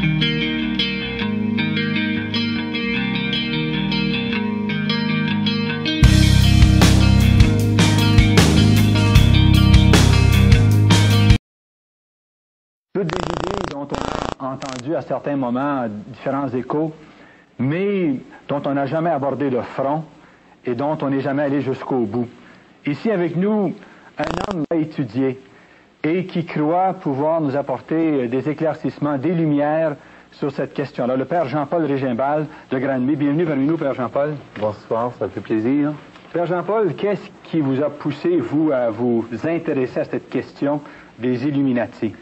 Toutes des idées dont on a entendu à certains moments différents échos, mais dont on n'a jamais abordé le front et dont on n'est jamais allé jusqu'au bout. Ici avec nous, un homme qui a étudié et qui croit pouvoir nous apporter des éclaircissements, des lumières sur cette question-là. Le Père Jean-Paul Régimbald de Granby. Bienvenue parmi nous, Père Jean-Paul. Bonsoir, ça fait plaisir. Père Jean-Paul, qu'est-ce qui vous a poussé, vous, à vous intéresser à cette question des Illuminati?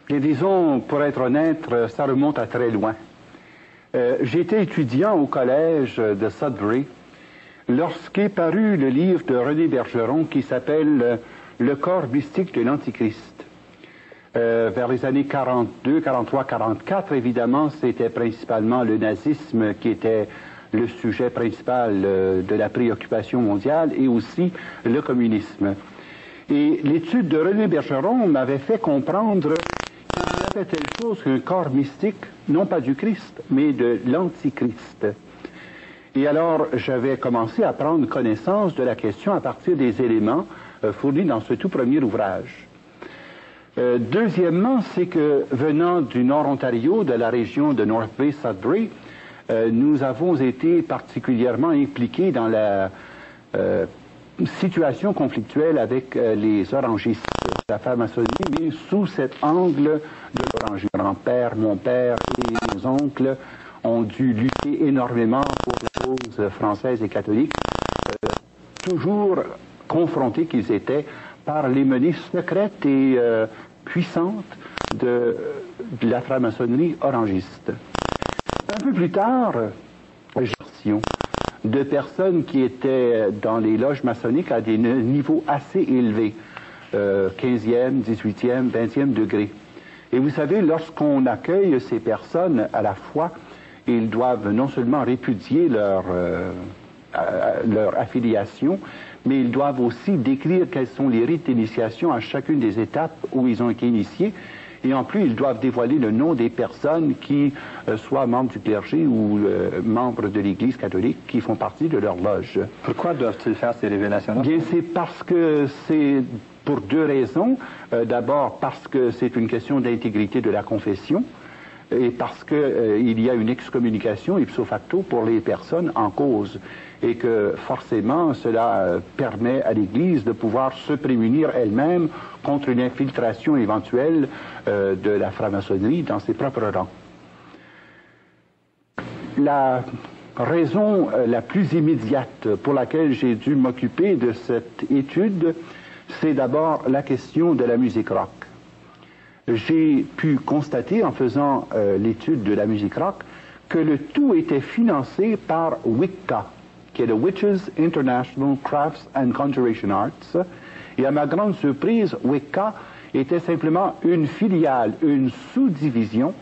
Bien, disons, pour être honnête, ça remonte à très loin. J'étais étudiant au collège de Sudbury lorsqu'est paru le livre de René Bergeron qui s'appelle Le corps mystique de l'Antichrist. Vers les années 42, 43, 44, évidemment, c'était principalement le nazisme qui était le sujet principal de la préoccupation mondiale et aussi le communisme. Et l'étude de René Bergeron m'avait fait comprendre qu'il y avait telle chose qu'un corps mystique, non pas du Christ, mais de l'Antichrist. Et alors, j'avais commencé à prendre connaissance de la question à partir des éléments fournis dans ce tout premier ouvrage. Deuxièmement, c'est que venant du Nord-Ontario, de la région de North Bay, Sudbury, nous avons été particulièrement impliqués dans la situation conflictuelle avec les orangistes, la franc-maçonnerie, mais sous cet angle de l'orangerie. Mon grand-père, mon père et mes oncles ont dû lutter énormément pour la cause française et catholique, toujours confrontés qu'ils étaient par les menées secrètes et puissantes de la franc-maçonnerie orangiste. Un peu plus tard, gestion de personnes qui étaient dans les loges maçonniques à des niveaux assez élevés, 15e, 18e, 20e degré. Et vous savez, lorsqu'on accueille ces personnes à la fois, ils doivent non seulement répudier leur affiliation, mais ils doivent aussi décrire quels sont les rites d'initiation à chacune des étapes où ils ont été initiés. Et en plus, ils doivent dévoiler le nom des personnes qui soient membres du clergé ou membres de l'Église catholique qui font partie de leur loge. Pourquoi doivent-ils faire ces révélations-là? Bien, c'est parce que c'est pour deux raisons. D'abord, parce que c'est une question d'intégrité de la confession et parce que il y a une excommunication ipso facto pour les personnes en cause et que forcément cela permet à l'Église de pouvoir se prémunir elle-même contre une infiltration éventuelle de la franc-maçonnerie dans ses propres rangs. La raison la plus immédiate pour laquelle j'ai dû m'occuper de cette étude, c'est d'abord la question de la musique rock. J'ai pu constater en faisant l'étude de la musique rock que le tout était financé par Wicca, qui est le Witches International Crafts and Conjuration Arts. Et à ma grande surprise, Wicca était simplement une filiale, une sous-division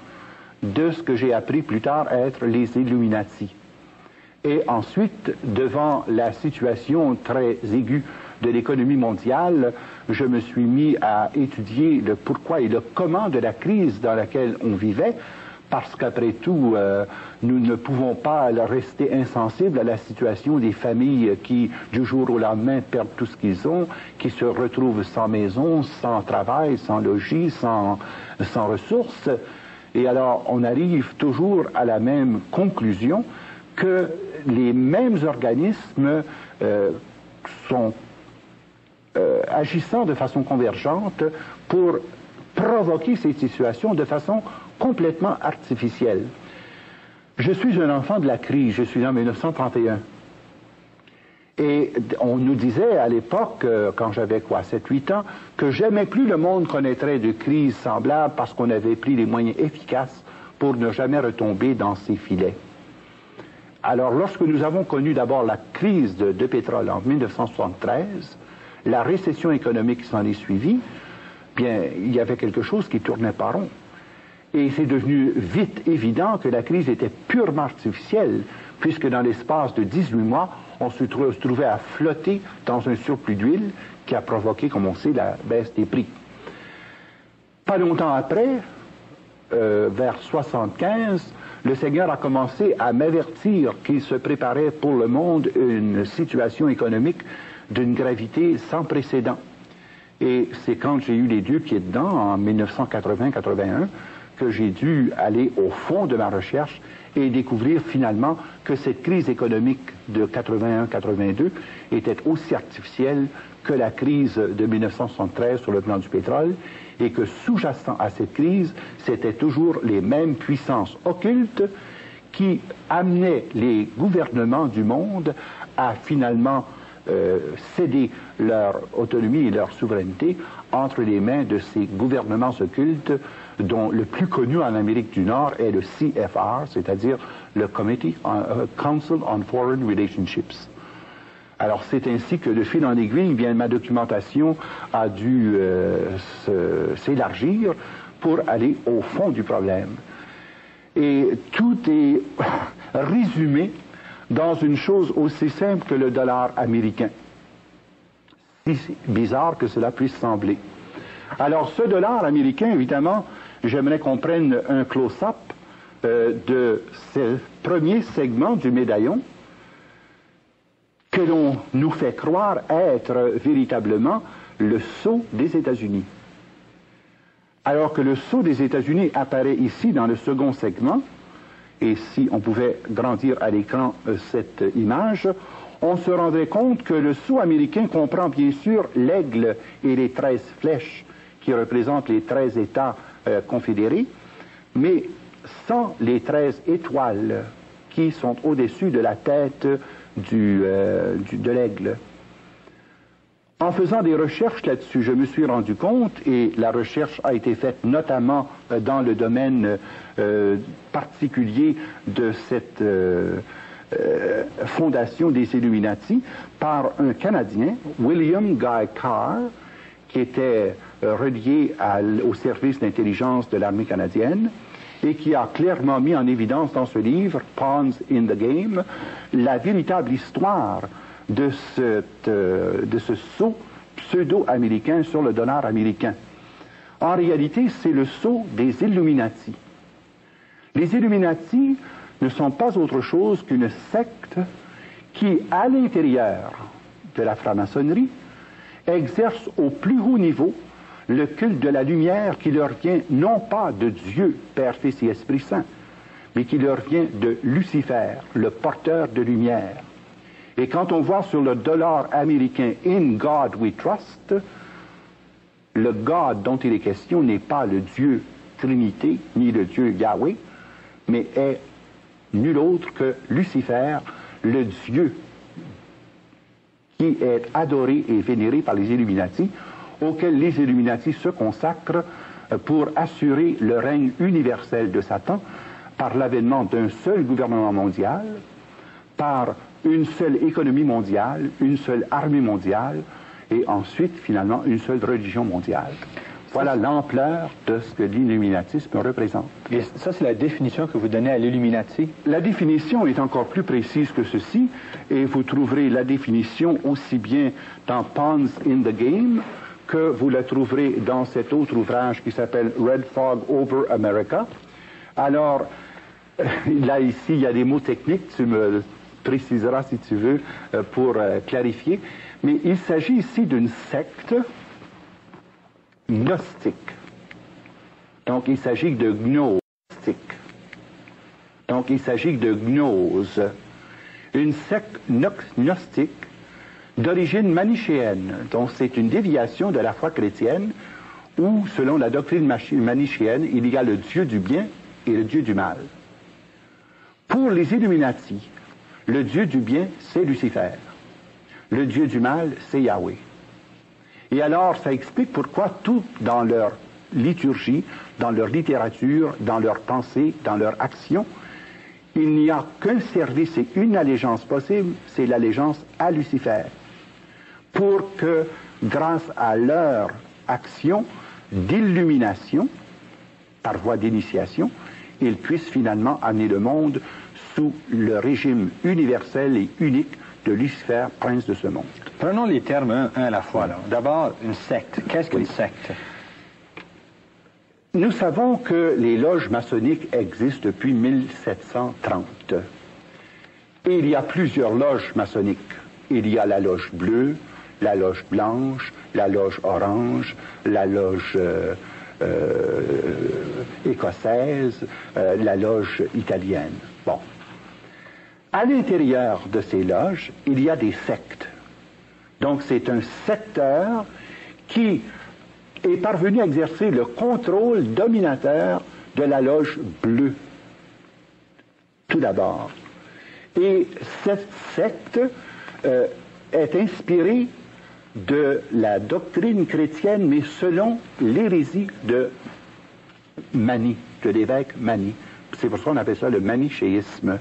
de ce que j'ai appris plus tard être les Illuminati. Et ensuite, devant la situation très aiguë de l'économie mondiale, je me suis mis à étudier le pourquoi et le comment de la crise dans laquelle on vivait, parce qu'après tout, nous ne pouvons pas rester insensibles à la situation des familles qui, du jour au lendemain, perdent tout ce qu'ils ont, qui se retrouvent sans maison, sans travail, sans logis, sans ressources. Et alors, on arrive toujours à la même conclusion que les mêmes organismes sont agissant de façon convergente pour provoquer ces situations de façon complètement artificielle. Je suis un enfant de la crise, je suis en 1931. Et on nous disait à l'époque, quand j'avais 7-8 ans, que jamais plus le monde connaîtrait de crise semblable parce qu'on avait pris les moyens efficaces pour ne jamais retomber dans ces filets. Alors, lorsque nous avons connu d'abord la crise de pétrole en 1973, la récession économique qui s'en est suivie, bien, il y avait quelque chose qui tournait pas rond. Et c'est devenu vite évident que la crise était purement artificielle, puisque dans l'espace de 18 mois, on se trouvait à flotter dans un surplus d'huile qui a provoqué, comme on sait, la baisse des prix. Pas longtemps après, vers 75, le Seigneur a commencé à m'avertir qu'il se préparait pour le monde une situation économique d'une gravité sans précédent. Et c'est quand j'ai eu les deux pieds dedans, en 1980-81, que j'ai dû aller au fond de ma recherche et découvrir finalement que cette crise économique de 81-82 était aussi artificielle que la crise de 1973 sur le plan du pétrole, et que sous-jacent à cette crise, c'était toujours les mêmes puissances occultes qui amenaient les gouvernements du monde à finalement céder leur autonomie et leur souveraineté entre les mains de ces gouvernements occultes, dont le plus connu en Amérique du Nord est le CFR, c'est-à-dire le Council on Foreign Relationships. Alors c'est ainsi que de fil en aiguille, bien, ma documentation a dû s'élargir pour aller au fond du problème. Et tout est résumé dans une chose aussi simple que le dollar américain. Si bizarre que cela puisse sembler. Alors ce dollar américain, évidemment, j'aimerais qu'on prenne un close-up de ce premier segment du médaillon que l'on nous fait croire être véritablement le sceau des États-Unis. Alors que le sceau des États-Unis apparaît ici dans le second segment, et si on pouvait grandir à l'écran cette image, on se rendrait compte que le sceau américain comprend bien sûr l'aigle et les 13 flèches qui représentent les 13 États confédérés, mais sans les 13 étoiles qui sont au-dessus de la tête de l'aigle. En faisant des recherches là-dessus, je me suis rendu compte, et la recherche a été faite notamment dans le domaine particulier de cette fondation des Illuminati, par un Canadien, William Guy Carr, qui était relié au service d'intelligence de l'armée canadienne, et qui a clairement mis en évidence dans ce livre, Pawns in the Game, la véritable histoire de ce sceau pseudo-américain sur le dollar américain. En réalité, c'est le sceau des Illuminati. Les Illuminati ne sont pas autre chose qu'une secte qui, à l'intérieur de la franc-maçonnerie, exerce au plus haut niveau le culte de la lumière qui leur vient non pas de Dieu, Père, Fils et Esprit Saint, mais qui leur vient de Lucifer, le porteur de lumière. Et quand on voit sur le dollar américain « In God we trust », le God dont il est question n'est pas le Dieu Trinité, ni le Dieu Yahweh, mais est nul autre que Lucifer, le Dieu qui est adoré et vénéré par les Illuminati, auquel les Illuminati se consacrent pour assurer le règne universel de Satan par l'avènement d'un seul gouvernement mondial, par une seule économie mondiale, une seule armée mondiale, et ensuite, finalement, une seule religion mondiale. Voilà l'ampleur de ce que l'illuminatisme représente. Et ça, c'est la définition que vous donnez à l'Illuminati? La définition est encore plus précise que ceci, et vous trouverez la définition aussi bien dans Pawns in the Game que vous la trouverez dans cet autre ouvrage qui s'appelle Red Fog Over America. Alors, là, ici, il y a des mots techniques, tu me préciseras si tu veux pour clarifier, mais il s'agit ici d'une secte gnostique. Donc, il s'agit de gnostique. Donc, il s'agit de gnose. Une secte gnostique d'origine manichéenne. Donc, c'est une déviation de la foi chrétienne où, selon la doctrine manichéenne, il y a le Dieu du bien et le Dieu du mal. Pour les Illuminati, le Dieu du bien, c'est Lucifer. Le Dieu du mal, c'est Yahweh. Et alors, ça explique pourquoi tout dans leur liturgie, dans leur littérature, dans leur pensée, dans leur action, il n'y a qu'un service et une allégeance possible, c'est l'allégeance à Lucifer. Pour que, grâce à leur action d'illumination, par voie d'initiation, ils puissent finalement amener le monde sous le régime universel et unique de Lucifer, prince de ce monde. Prenons les termes un à la fois. D'abord, une secte. Qu'est-ce qu'une secte? Nous savons que les loges maçonniques existent depuis 1730. Et il y a plusieurs loges maçonniques. Il y a la loge bleue, la loge blanche, la loge orange, la loge écossaise, la loge italienne. Bon. À l'intérieur de ces loges, il y a des sectes. Donc c'est un secteur qui est parvenu à exercer le contrôle dominateur de la loge bleue, tout d'abord. Et cette secte est inspirée de la doctrine chrétienne, mais selon l'hérésie de Mani, de l'évêque Mani. C'est pour ça qu'on appelle ça le manichéisme,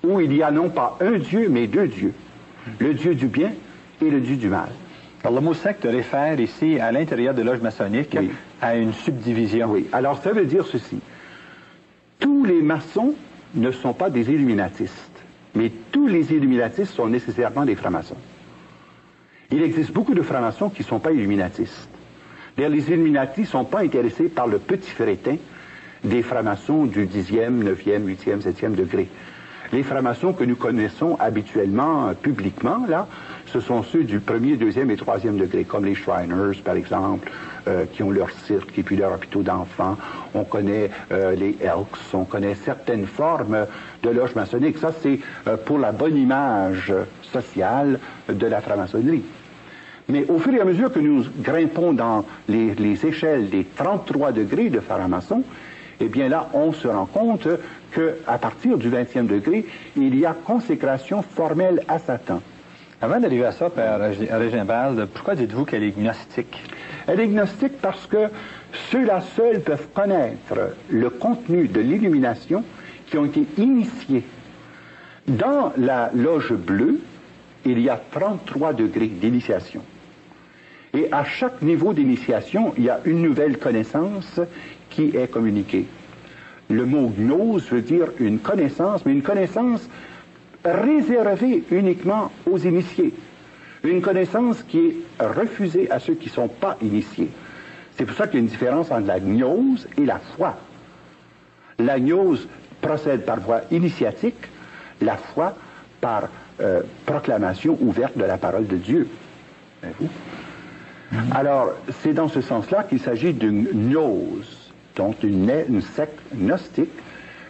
où il y a non pas un Dieu, mais deux dieux. Le Dieu du bien et le Dieu du mal. Alors, le mot secte réfère ici, à l'intérieur de loges maçonniques, oui, à une subdivision. Oui. Alors, ça veut dire ceci. Tous les maçons ne sont pas des illuminatistes, mais tous les illuminatistes sont nécessairement des francs-maçons. Il existe beaucoup de francs-maçons qui ne sont pas illuminatistes. D'ailleurs, les illuminatis ne sont pas intéressés par le petit féretin des francs-maçons du 10e, 9e, 8e, 7e degré. Les francs-maçons que nous connaissons habituellement, publiquement, là, ce sont ceux du 1er, 2e et 3e degré, comme les Shriners, par exemple, qui ont leur cirque et puis leur hôpital d'enfants. On connaît les Elks, on connaît certaines formes de loges maçonniques. Ça, c'est pour la bonne image sociale de la franc-maçonnerie. Mais au fur et à mesure que nous grimpons dans les échelles des 33 degrés de franc-maçon, eh bien là, on se rend compte qu'à partir du 20e degré, il y a consécration formelle à Satan. Avant d'arriver à ça, Père Régimbald, pourquoi dites-vous qu'elle est gnostique? Elle est gnostique parce que ceux-là seuls peuvent connaître le contenu de l'illumination qui ont été initiés. Dans la loge bleue, il y a 33 degrés d'initiation. Et à chaque niveau d'initiation, il y a une nouvelle connaissance qui est communiquée. Le mot gnose veut dire une connaissance, mais une connaissance réservée uniquement aux initiés. Une connaissance qui est refusée à ceux qui ne sont pas initiés. C'est pour ça qu'il y a une différence entre la gnose et la foi. La gnose procède par voie initiatique, la foi par proclamation ouverte de la parole de Dieu. Alors, c'est dans ce sens-là qu'il s'agit d'une gnose, donc une secte gnostique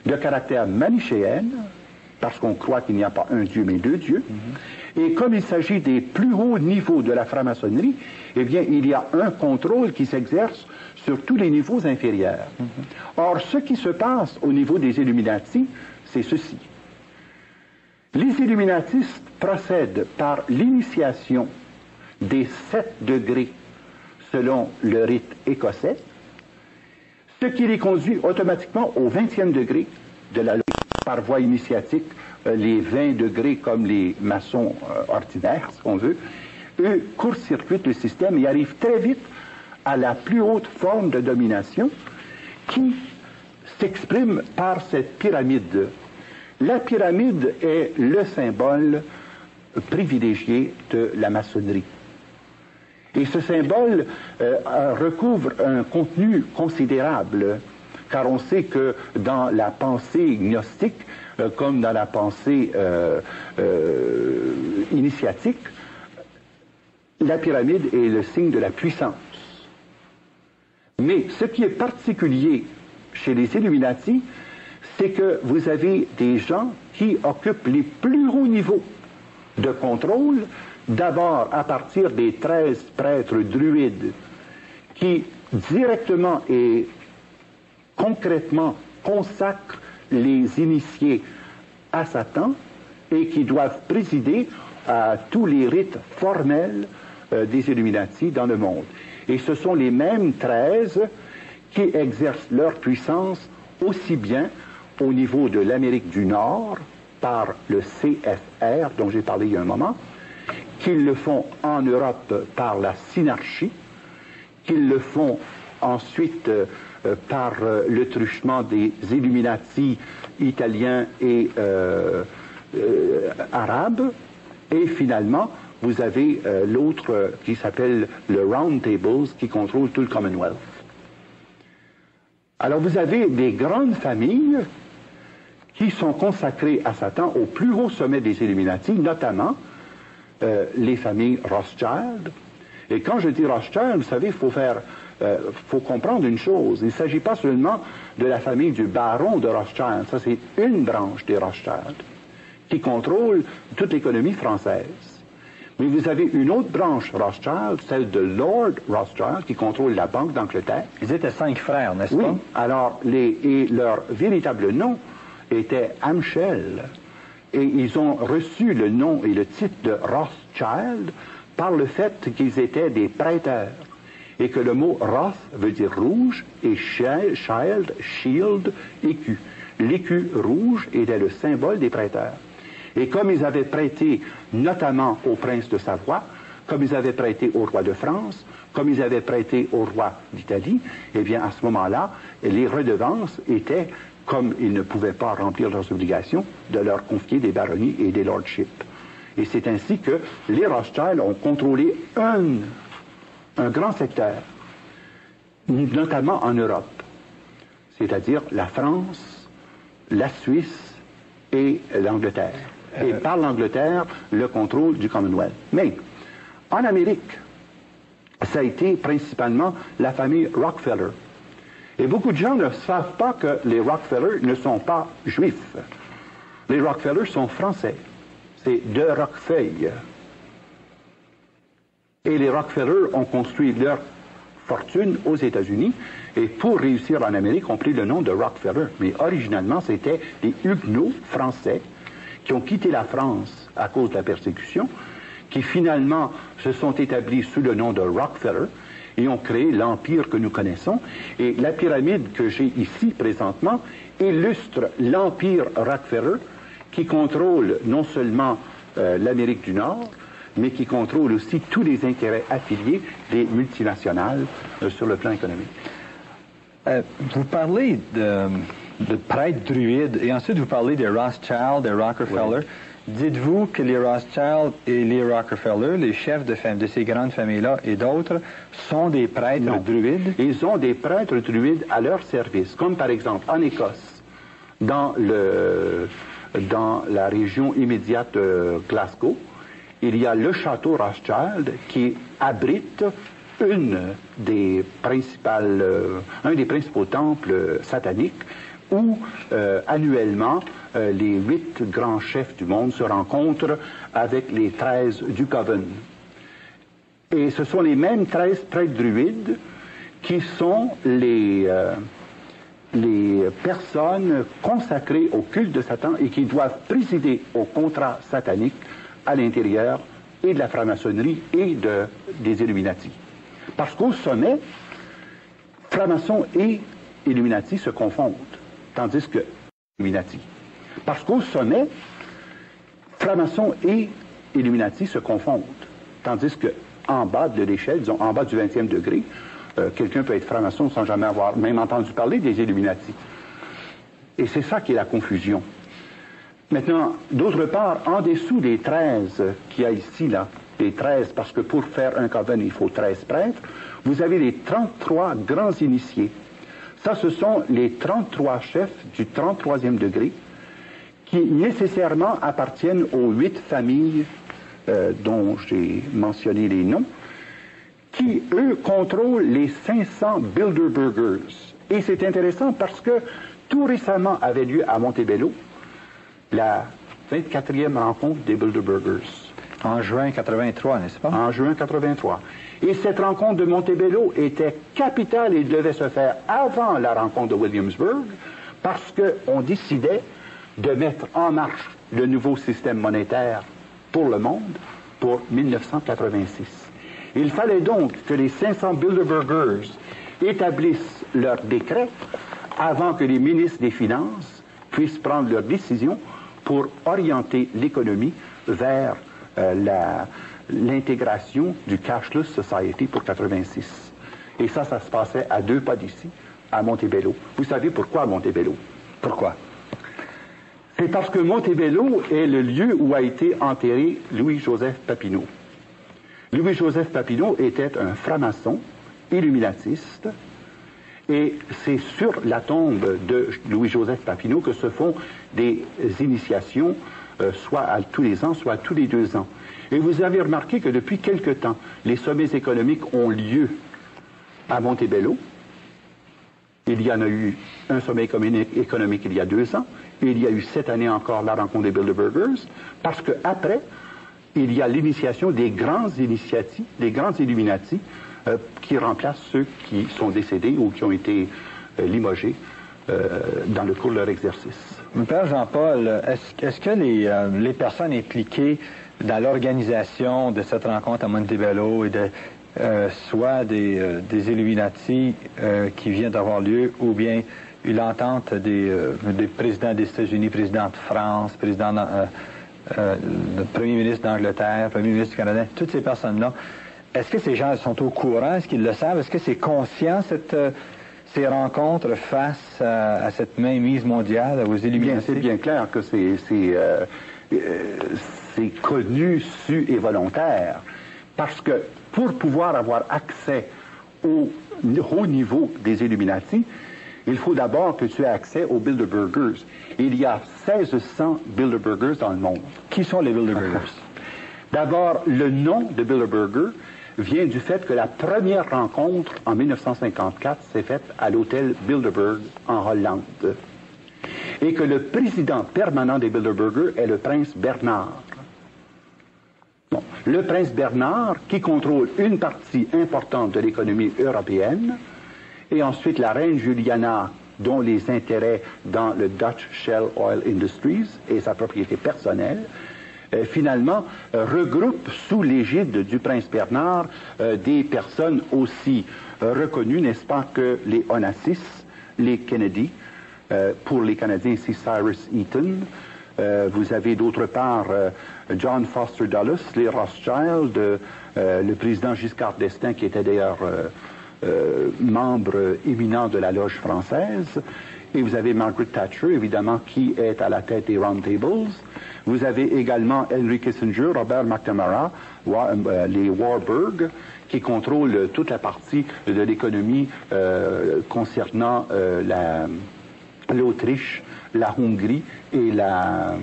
de caractère manichéenne, parce qu'on croit qu'il n'y a pas un Dieu mais deux dieux. Et comme il s'agit des plus hauts niveaux de la franc-maçonnerie, eh bien, il y a un contrôle qui s'exerce sur tous les niveaux inférieurs. Or, ce qui se passe au niveau des Illuminati, c'est ceci. Les Illuminatistes procèdent par l'initiation des 7 degrés selon le rite écossais, ce qui les conduit automatiquement au 20e degré de la loi par voie initiatique, les 20 degrés comme les maçons ordinaires, si on veut. Eux court-circuitent le système et arrivent très vite à la plus haute forme de domination qui s'exprime par cette pyramide. La pyramide est le symbole privilégié de la maçonnerie. Et ce symbole recouvre un contenu considérable, car on sait que dans la pensée gnostique, comme dans la pensée initiatique, la pyramide est le signe de la puissance. Mais ce qui est particulier chez les Illuminati, c'est que vous avez des gens qui occupent les plus hauts niveaux de contrôle, d'abord à partir des 13 prêtres druides qui directement et concrètement consacrent les initiés à Satan et qui doivent présider à tous les rites formels des Illuminati dans le monde. Et ce sont les mêmes 13 qui exercent leur puissance aussi bien au niveau de l'Amérique du Nord par le CFR dont j'ai parlé il y a un moment, qu'ils le font en Europe par la synarchie, qu'ils le font ensuite par le truchement des Illuminati italiens et arabes, et finalement vous avez l'autre qui s'appelle le Round Tables qui contrôle tout le Commonwealth. Alors vous avez des grandes familles qui sont consacrées à Satan au plus haut sommet des Illuminati, notamment les familles Rothschild. Et quand je dis Rothschild, vous savez, faut comprendre une chose. Il ne s'agit pas seulement de la famille du baron de Rothschild. Ça, c'est une branche des Rothschild qui contrôle toute l'économie française. Mais vous avez une autre branche Rothschild, celle de Lord Rothschild, qui contrôle la Banque d'Angleterre. Ils étaient 5 frères, n'est-ce Oui. pas? Alors, leur véritable nom était Amschel. Et ils ont reçu le nom et le titre de Rothschild par le fait qu'ils étaient des prêteurs. Et que le mot Roth veut dire rouge et Shield, écu. L'écu rouge était le symbole des prêteurs. Et comme ils avaient prêté notamment au prince de Savoie, comme ils avaient prêté au roi de France, comme ils avaient prêté au roi d'Italie, eh bien à ce moment-là, les redevances étaient, comme ils ne pouvaient pas remplir leurs obligations, de leur confier des baronnies et des lordships. Et c'est ainsi que les Rothschild ont contrôlé un grand secteur, notamment en Europe, c'est-à-dire la France, la Suisse et l'Angleterre. Et par l'Angleterre, le contrôle du Commonwealth. Mais en Amérique, ça a été principalement la famille Rockefeller. Et beaucoup de gens ne savent pas que les Rockefeller ne sont pas juifs. Les Rockefeller sont français. C'est de Roquefeuille. Et les Rockefeller ont construit leur fortune aux États-Unis et pour réussir en Amérique, ont pris le nom de Rockefeller. Mais originalement, c'était des Huguenots français qui ont quitté la France à cause de la persécution, qui finalement se sont établis sous le nom de Rockefeller et ont créé l'empire que nous connaissons. Et la pyramide que j'ai ici présentement illustre l'empire Rockefeller qui contrôle non seulement l'Amérique du Nord, mais qui contrôle aussi tous les intérêts affiliés des multinationales sur le plan économique. Vous parlez de prêtres druides et ensuite vous parlez des Rothschild, des Rockefeller. Oui. Dites-vous que les Rothschild et les Rockefeller, les chefs de ces grandes familles-là et d'autres, sont des prêtres druides? Ils ont des prêtres druides à leur service, comme par exemple en Écosse, dans la région immédiate de Glasgow, il y a le château Rothschild qui abrite un des principaux temples sataniques où annuellement les 8 grands chefs du monde se rencontrent avec les 13 du Coven. Et ce sont les mêmes 13 prêtres druides qui sont les personnes consacrées au culte de Satan et qui doivent présider au contrat satanique à l'intérieur et de la franc-maçonnerie et des Illuminati. Parce qu'au sommet, francs-maçons et Illuminati se confondent, tandis que Illuminati. Parce qu'au sommet, francs-maçons et Illuminati se confondent, tandis que en bas de l'échelle, disons en bas du 20e degré, quelqu'un peut être franc-maçon sans jamais avoir même entendu parler des Illuminati. Et c'est ça qui est la confusion. Maintenant, d'autre part, en dessous des 13 qu'il y a ici, là, les 13, parce que pour faire un coven, il faut 13 prêtres, vous avez les 33 grands initiés. Ça, ce sont les 33 chefs du 33e degré qui nécessairement appartiennent aux 8 familles dont j'ai mentionné les noms, qui, eux, contrôlent les 500 Bilderbergers. Et c'est intéressant parce que tout récemment avait lieu à Montebello la 24e rencontre des Bilderbergers. En juin 83, n'est-ce pas? En juin 83. Et cette rencontre de Montebello était capitale et devait se faire avant la rencontre de Williamsburg parce qu'on décidait de mettre en marche le nouveau système monétaire pour le monde pour 1986. Il fallait donc que les 500 Bilderbergers établissent leur décret avant que les ministres des Finances puissent prendre leurs décisions pour orienter l'économie vers l'intégration du Cashless Society pour 86. Et ça se passait à 2 pas d'ici, à Montebello. Vous savez pourquoi Montebello? Pourquoi? C'est parce que Montebello est le lieu où a été enterré Louis-Joseph Papineau. Louis-Joseph Papineau était un franc-maçon, illuminatiste, Et c'est sur la tombe de Louis-Joseph Papineau que se font des initiations, soit à tous les ans, soit à tous les 2 ans. Et vous avez remarqué que depuis quelque temps, les sommets économiques ont lieu à Montebello. Il y en a eu un sommet économique il y a 2 ans, et il y a eu cette année encore la rencontre des Bilderbergers, parce qu'après, il y a l'initiation des grandes initiatives, des grandes Illuminati, qui remplacent ceux qui sont décédés ou qui ont été limogés dans le cours de leur exercice. Père Jean-Paul, est-ce que les personnes impliquées dans l'organisation de cette rencontre à Montebello et soit des Illuminati qui viennent d'avoir lieu, ou bien l'entente des présidents des États-Unis, président de France, président le premier ministre d'Angleterre, premier ministre du Canada, toutes ces personnes-là, est-ce que ces gens sont au courant? Est-ce qu'ils le savent? Est-ce que c'est conscient, ces rencontres face à cette mainmise mondiale, aux Illuminati? C'est bien clair que c'est connu, su et volontaire. Parce que pour pouvoir avoir accès au haut niveau des Illuminati, il faut d'abord que tu aies accès aux Bilderbergers. Il y a 1600 Bilderbergers dans le monde. Qui sont les Bilderbergers? D'abord, le nom de Bilderberger vient du fait que la première rencontre en 1954 s'est faite à l'hôtel Bilderberg en Hollande. Et que le président permanent des Bilderbergers est le prince Bernard. Bon, le prince Bernard, qui contrôle une partie importante de l'économie européenne, et ensuite la reine Juliana, dont les intérêts dans le Dutch Shell Oil Industries et sa propriété personnelle, finalement regroupe sous l'égide du prince Bernard des personnes aussi reconnues, n'est-ce pas, que les Onassis, les Kennedy, pour les Canadiens, c'est Cyrus Eaton. Vous avez d'autre part John Foster Dulles, les Rothschild, le président Giscard d'Estaing, qui était d'ailleurs membre éminent de la loge française. Et vous avez Margaret Thatcher, évidemment, qui est à la tête des Round Tables. Vous avez également Henry Kissinger, Robert McNamara, les Warburg, qui contrôlent toute la partie de l'économie concernant l'Autriche, la Hongrie et la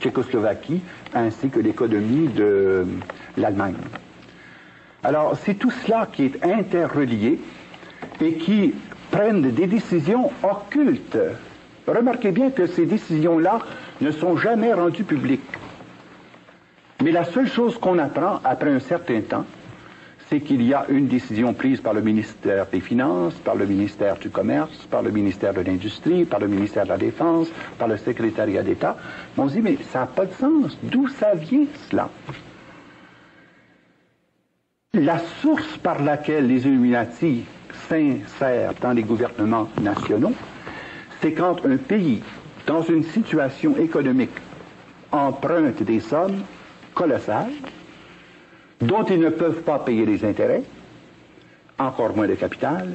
Tchécoslovaquie, ainsi que l'économie de l'Allemagne. Alors, c'est tout cela qui est interrelié et qui prennent des décisions occultes. Remarquez bien que ces décisions-là ne sont jamais rendues publiques. Mais la seule chose qu'on apprend après un certain temps, c'est qu'il y a une décision prise par le ministère des Finances, par le ministère du Commerce, par le ministère de l'Industrie, par le ministère de la Défense, par le secrétariat d'État. On se dit, mais ça n'a pas de sens. D'où ça vient, cela? La source par laquelle les Illuminati s'insèrent dans les gouvernements nationaux, c'est quand un pays, dans une situation économique, emprunte des sommes colossales, dont ils ne peuvent pas payer les intérêts, encore moins de capital,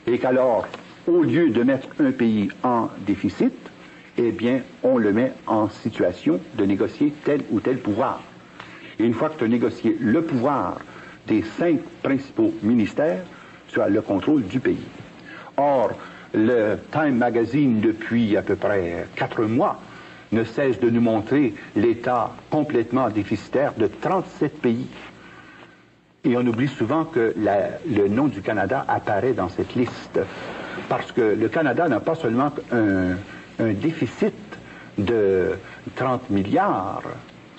et qu'alors, au lieu de mettre un pays en déficit, eh bien, on le met en situation de négocier tel ou tel pouvoir. Et une fois que tu as négocié le pouvoir des 5 principaux ministères, tu as le contrôle du pays. Or, le Time Magazine, depuis à peu près 4 mois, ne cesse de nous montrer l'état complètement déficitaire de 37 pays. Et on oublie souvent que le nom du Canada apparaît dans cette liste. Parce que le Canada n'a pas seulement un déficit de 30 milliards.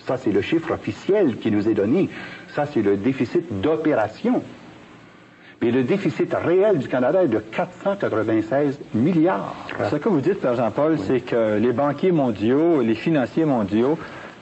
Ça, c'est le chiffre officiel qui nous est donné. Ça, c'est le déficit d'opération. Mais le déficit réel du Canada est de 496 milliards. Ce que vous dites, Père Jean-Paul, oui, c'est que les banquiers mondiaux, les financiers mondiaux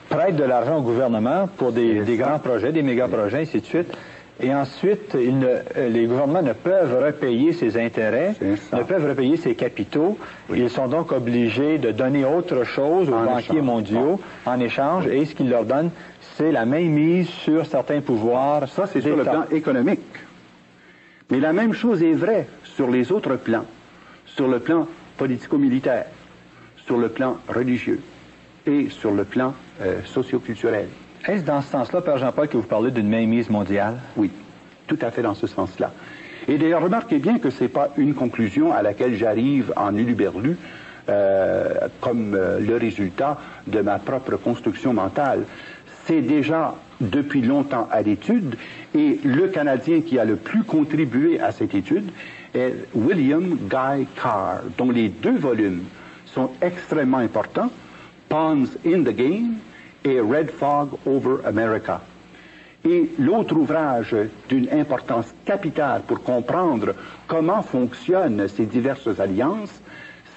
prêtent de l'argent au gouvernement pour des grands projets, des méga-projets, ainsi de suite. Et ensuite, les gouvernements ne peuvent repayer ces intérêts, ne peuvent repayer ces capitaux. Oui. Ils sont donc obligés de donner autre chose aux banquiers mondiaux en échange. Et ce qu'ils leur donnent, c'est la mainmise sur certains pouvoirs. Ça, c'est sur le plan économique. Mais la même chose est vraie sur les autres plans, sur le plan politico-militaire, sur le plan religieux et sur le plan socio-culturel. Est-ce dans ce sens-là, Père Jean-Paul, que vous parlez d'une mainmise mondiale? Oui, tout à fait dans ce sens-là. Et d'ailleurs, remarquez bien que ce n'est pas une conclusion à laquelle j'arrive en huluberlu comme le résultat de ma propre construction mentale. C'est déjà depuis longtemps à l'étude, et le Canadien qui a le plus contribué à cette étude est William Guy Carr, dont les 2 volumes sont extrêmement importants, Pawns in the Game et Red Fog over America. Et l'autre ouvrage d'une importance capitale pour comprendre comment fonctionnent ces diverses alliances,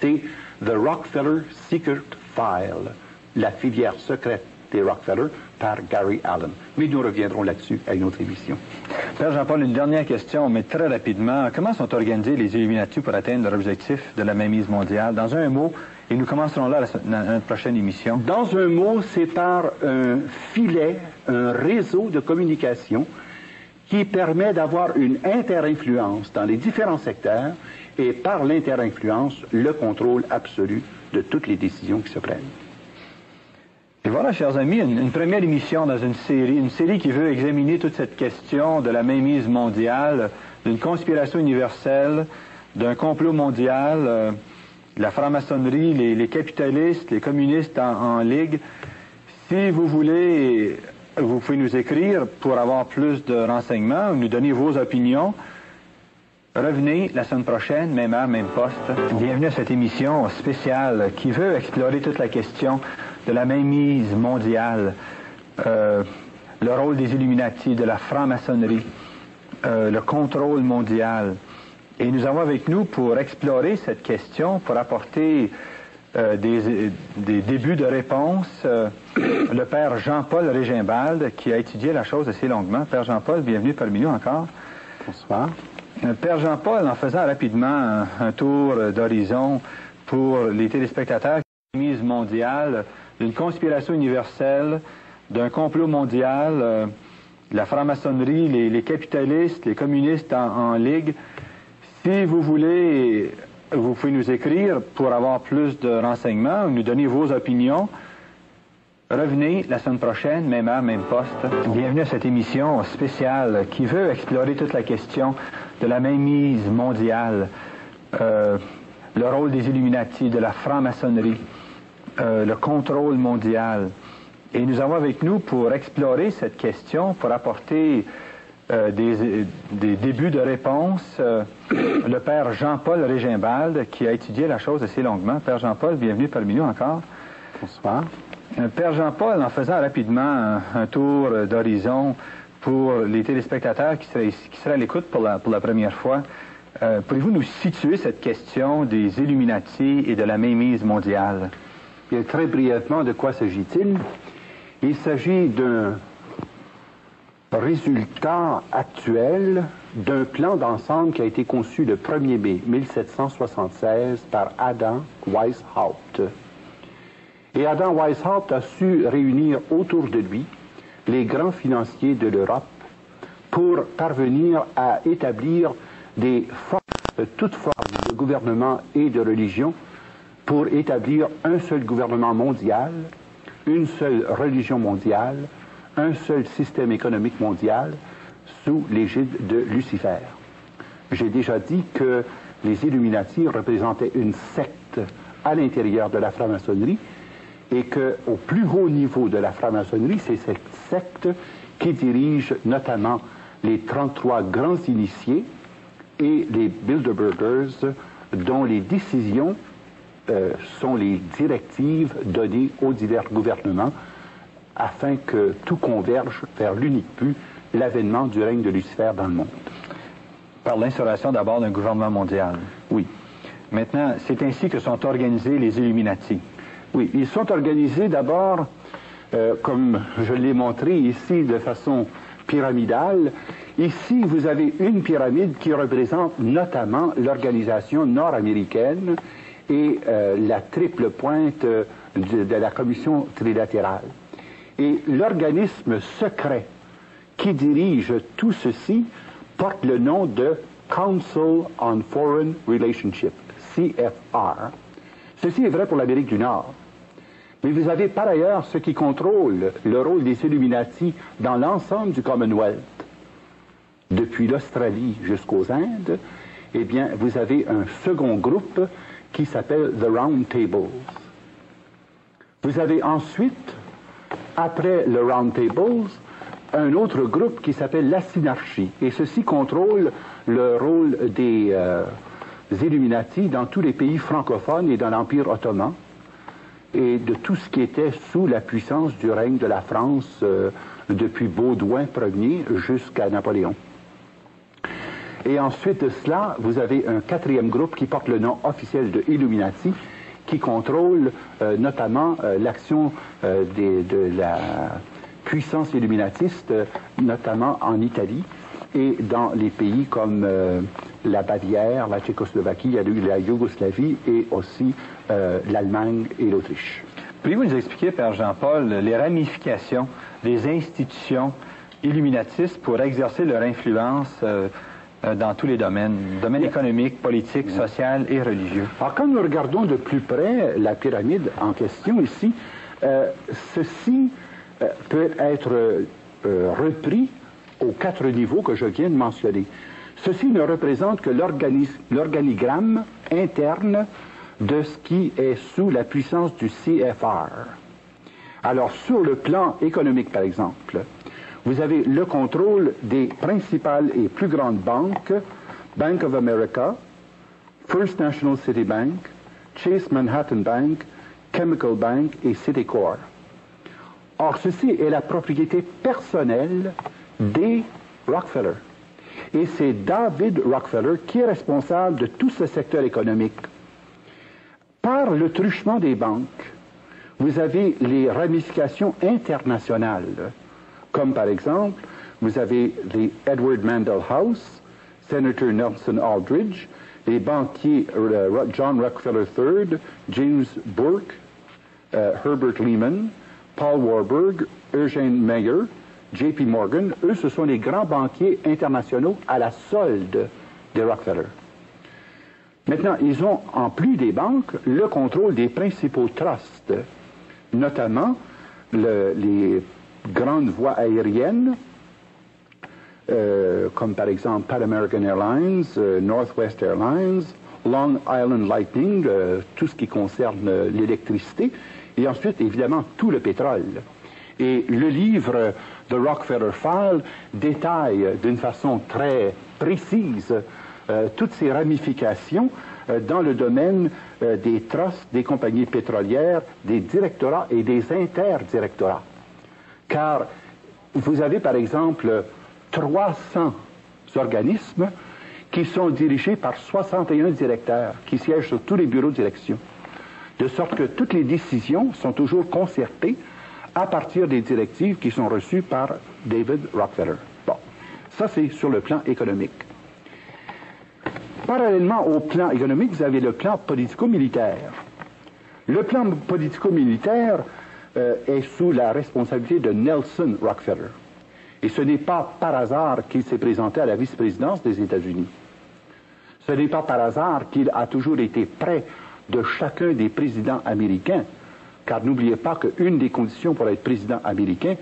c'est The Rockefeller Secret File, la filière secrète des Rockefeller, par Gary Allen. Mais nous reviendrons là-dessus à une autre émission. Père Jean-Paul, une dernière question, mais très rapidement. Comment sont organisés les Illuminati pour atteindre leur objectif de la mainmise mondiale? Dans un mot, et nous commencerons là dans notre prochaine émission. Dans un mot, c'est par un filet, un réseau de communication qui permet d'avoir une interinfluence dans les différents secteurs et par l'interinfluence, le contrôle absolu de toutes les décisions qui se prennent. Et voilà, chers amis, une première émission dans une série qui veut examiner toute cette question de la mainmise mondiale, d'une conspiration universelle, d'un complot mondial, la franc-maçonnerie, les capitalistes, les communistes en ligue. Si vous voulez, vous pouvez nous écrire pour avoir plus de renseignements, ou nous donner vos opinions. Revenez la semaine prochaine, même heure, même poste. Bienvenue à cette émission spéciale qui veut explorer toute la question de la mainmise mondiale, le rôle des Illuminati, de la franc-maçonnerie, le contrôle mondial. Et nous avons avec nous, pour explorer cette question, pour apporter des débuts de réponse, le père Jean-Paul Régimbald, qui a étudié la chose assez longuement. Père Jean-Paul, bienvenue parmi nous encore. Bonsoir. Père Jean-Paul, en faisant rapidement un tour d'horizon pour les téléspectateurs, la mainmise mondiale, d'une conspiration universelle, d'un complot mondial, la franc-maçonnerie, les capitalistes, les communistes en ligue. Si vous voulez, vous pouvez nous écrire pour avoir plus de renseignements, ou nous donner vos opinions. Revenez la semaine prochaine, même heure, même poste. Bienvenue à cette émission spéciale qui veut explorer toute la question de la mainmise mondiale, le rôle des Illuminati, de la franc-maçonnerie, le contrôle mondial. Et nous avons avec nous, pour explorer cette question, pour apporter des débuts de réponse, le père Jean-Paul Régimbald, qui a étudié la chose assez longuement. Père Jean-Paul, bienvenue parmi nous encore. Bonsoir. Père Jean-Paul, en faisant rapidement un tour d'horizon pour les téléspectateurs qui seraient à l'écoute pour la première fois, pouvez-vous nous situer cette question des Illuminati et de la mainmise mondiale? Bien, très brièvement, de quoi s'agit-il? Il s'agit d'un résultat actuel d'un plan d'ensemble qui a été conçu le 1er mai 1776 par Adam Weishaupt. Et Adam Weishaupt a su réunir autour de lui les grands financiers de l'Europe pour parvenir à établir des formes, toutes formes de gouvernement et de religion, pour établir un seul gouvernement mondial, une seule religion mondiale, un seul système économique mondial sous l'égide de Lucifer. J'ai déjà dit que les Illuminati représentaient une secte à l'intérieur de la franc-maçonnerie et qu'au plus haut niveau de la franc-maçonnerie, c'est cette secte qui dirige notamment les 33 grands initiés et les Bilderbergers, dont les décisions sont les directives données aux divers gouvernements afin que tout converge vers l'unique but, l'avènement du règne de Lucifer dans le monde. Par l'instauration d'abord d'un gouvernement mondial. Oui. Maintenant, c'est ainsi que sont organisés les Illuminati. Oui, ils sont organisés d'abord, comme je l'ai montré ici, de façon pyramidale. Ici, vous avez une pyramide qui représente notamment l'organisation nord-américaine et la triple pointe de la commission trilatérale. Et l'organisme secret qui dirige tout ceci porte le nom de Council on Foreign Relationship, CFR. Ceci est vrai pour l'Amérique du Nord. Mais vous avez par ailleurs ce qui contrôle le rôle des Illuminati dans l'ensemble du Commonwealth, depuis l'Australie jusqu'aux Indes, eh bien, vous avez un second groupe qui s'appelle The Round Tables. Vous avez ensuite, après le Round Tables, un autre groupe qui s'appelle la Synarchie. Et ceci contrôle le rôle des Illuminati dans tous les pays francophones et dans l'Empire ottoman, et de tout ce qui était sous la puissance du règne de la France depuis Baudouin Ier jusqu'à Napoléon. Et ensuite de cela, vous avez un quatrième groupe qui porte le nom officiel de Illuminati, qui contrôle notamment l'action de la puissance illuminatiste, notamment en Italie et dans les pays comme la Bavière, la Tchécoslovaquie, la Yougoslavie et aussi l'Allemagne et l'Autriche. Pouvez-vous nous expliquer, Père Jean-Paul, les ramifications des institutions illuminatistes pour exercer leur influence dans tous les domaines, économique, politique, social et religieux? Alors, quand nous regardons de plus près la pyramide en question ici, ceci peut être repris aux 4 niveaux que je viens de mentionner. Ceci ne représente que l'organigramme interne de ce qui est sous la puissance du CFR. Alors, sur le plan économique, par exemple, vous avez le contrôle des principales et plus grandes banques, Bank of America, First National City Bank, Chase Manhattan Bank, Chemical Bank et Citicorp. Or, ceci est la propriété personnelle des Rockefeller. Et c'est David Rockefeller qui est responsable de tout ce secteur économique. Par le truchement des banques, vous avez les ramifications internationales, comme par exemple, vous avez les Edward Mandell House, Senator Nelson Aldrich, les banquiers John Rockefeller III, James Burke, Herbert Lehman, Paul Warburg, Eugene Meyer, J.P. Morgan. Eux, ce sont les grands banquiers internationaux à la solde des Rockefeller. Maintenant, ils ont, en plus des banques, le contrôle des principaux trusts, notamment les grandes voies aériennes, comme par exemple Pan American Airlines, Northwest Airlines, Long Island Lightning, tout ce qui concerne l'électricité, et ensuite, évidemment, tout le pétrole. Et le livre The Rockefeller File détaille d'une façon très précise toutes ces ramifications dans le domaine des trusts, des compagnies pétrolières, des directorats et des interdirectorats. Car vous avez, par exemple, 300 organismes qui sont dirigés par 61 directeurs qui siègent sur tous les bureaux de direction. De sorte que toutes les décisions sont toujours concertées à partir des directives qui sont reçues par David Rockefeller. Bon, ça c'est sur le plan économique. Parallèlement au plan économique, vous avez le plan politico-militaire. Le plan politico-militaire est sous la responsabilité de Nelson Rockefeller. Et ce n'est pas par hasard qu'il s'est présenté à la vice-présidence des États-Unis. Ce n'est pas par hasard qu'il a toujours été près de chacun des présidents américains, car n'oubliez pas qu'une des conditions pour être président américain,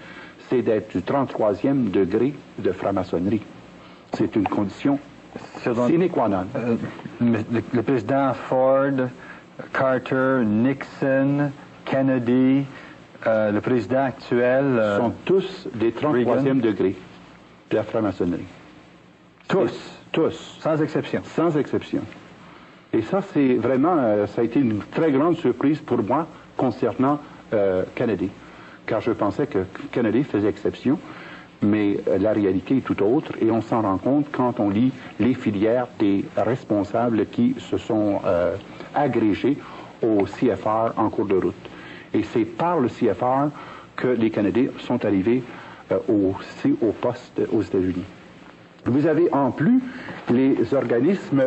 c'est d'être du 33e degré de franc-maçonnerie. C'est une condition sine qua non. Le président Ford, Carter, Nixon, Kennedy, le président actuel... sont tous des 33e degrés de la franc-maçonnerie. Tous? Tous. Sans exception? Sans exception. Et ça, c'est vraiment, ça a été une très grande surprise pour moi concernant Kennedy. Car je pensais que Kennedy faisait exception, mais la réalité est tout autre, et on s'en rend compte quand on lit les filières des responsables qui se sont agrégés au CFR en cours de route. Et c'est par le CFR que les Canadiens sont arrivés aussi au poste aux États-Unis. Vous avez en plus les organismes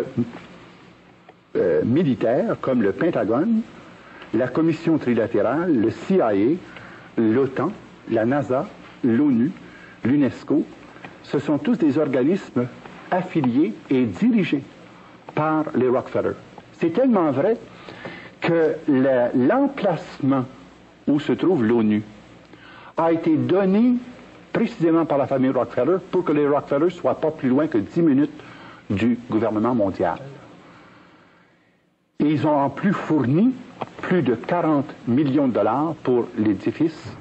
militaires comme le Pentagone, la Commission trilatérale, le CIA, l'OTAN, la NASA, l'ONU, l'UNESCO. Ce sont tous des organismes affiliés et dirigés par les Rockefeller. C'est tellement vrai que l'emplacement où se trouve l'ONU a été donné précisément par la famille Rockefeller pour que les Rockefeller ne soient pas plus loin que 10 minutes du gouvernement mondial. Et ils ont en plus fourni plus de 40 millions de dollars pour l'édifice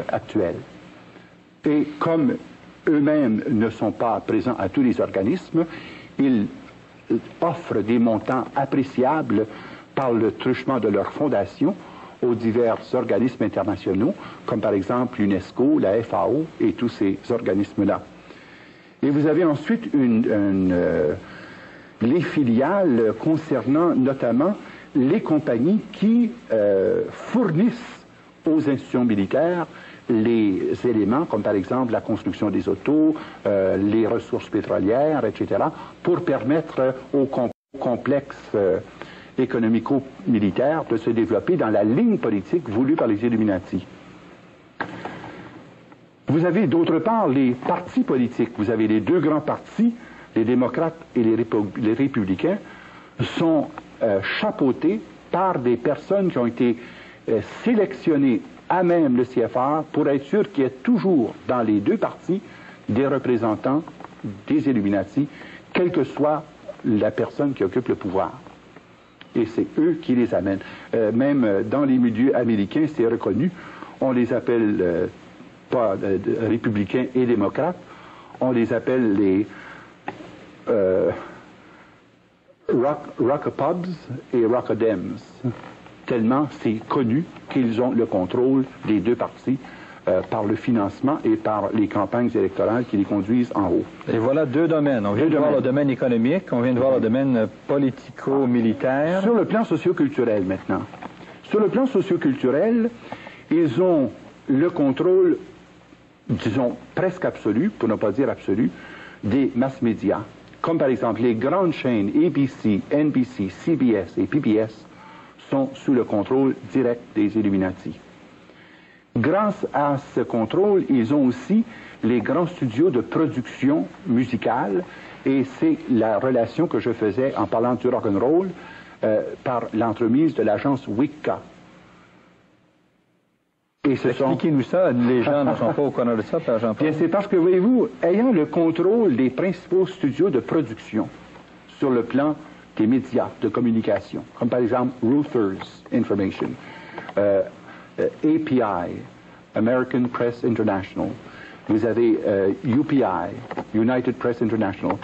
actuel. Et comme eux-mêmes ne sont pas présents à tous les organismes, ils offrent des montants appréciables par le truchement de leur fondation aux divers organismes internationaux, comme par exemple l'UNESCO, la FAO et tous ces organismes-là. Et vous avez ensuite les filiales concernant notamment les compagnies qui fournissent aux institutions militaires les éléments, comme par exemple la construction des autos, les ressources pétrolières, etc., pour permettre aux complexes économico-militaires de se développer dans la ligne politique voulue par les Illuminati. Vous avez d'autre part les partis politiques. Vous avez les deux grands partis, les démocrates et les républicains, sont chapeautés par des personnes qui ont été sélectionnées à même le CFR pour être sûr qu'il y ait toujours dans les deux partis des représentants des Illuminati, quelle que soit la personne qui occupe le pouvoir. Et c'est eux qui les amènent. Même dans les milieux américains, c'est reconnu. On les appelle pas républicains et démocrates, on les appelle les Rockapubs et Rockadems, tellement c'est connu qu'ils ont le contrôle des deux partis par le financement et par les campagnes électorales qui les conduisent en haut. Et voilà deux domaines. On vient de voir le domaine économique, on vient de voir le domaine politico-militaire. Sur le plan socioculturel maintenant. Sur le plan socioculturel, ils ont le contrôle, disons, presque absolu, pour ne pas dire absolu, des mass médias. Comme par exemple les grandes chaînes ABC, NBC, CBS et PBS sont sous le contrôle direct des Illuminati. Grâce à ce contrôle, ils ont aussi les grands studios de production musicale, et c'est la relation que je faisais en parlant du rock'n'roll par l'entremise de l'agence Wicca. Expliquez-nous ça, les gens ne sont pas au courant de ça, Père Jean-Paul. Bien, c'est parce que, voyez-vous, ayant le contrôle des principaux studios de production sur le plan des médias de communication, comme par exemple Reuters Information, API, American Press International, vous avez UPI, United Press International.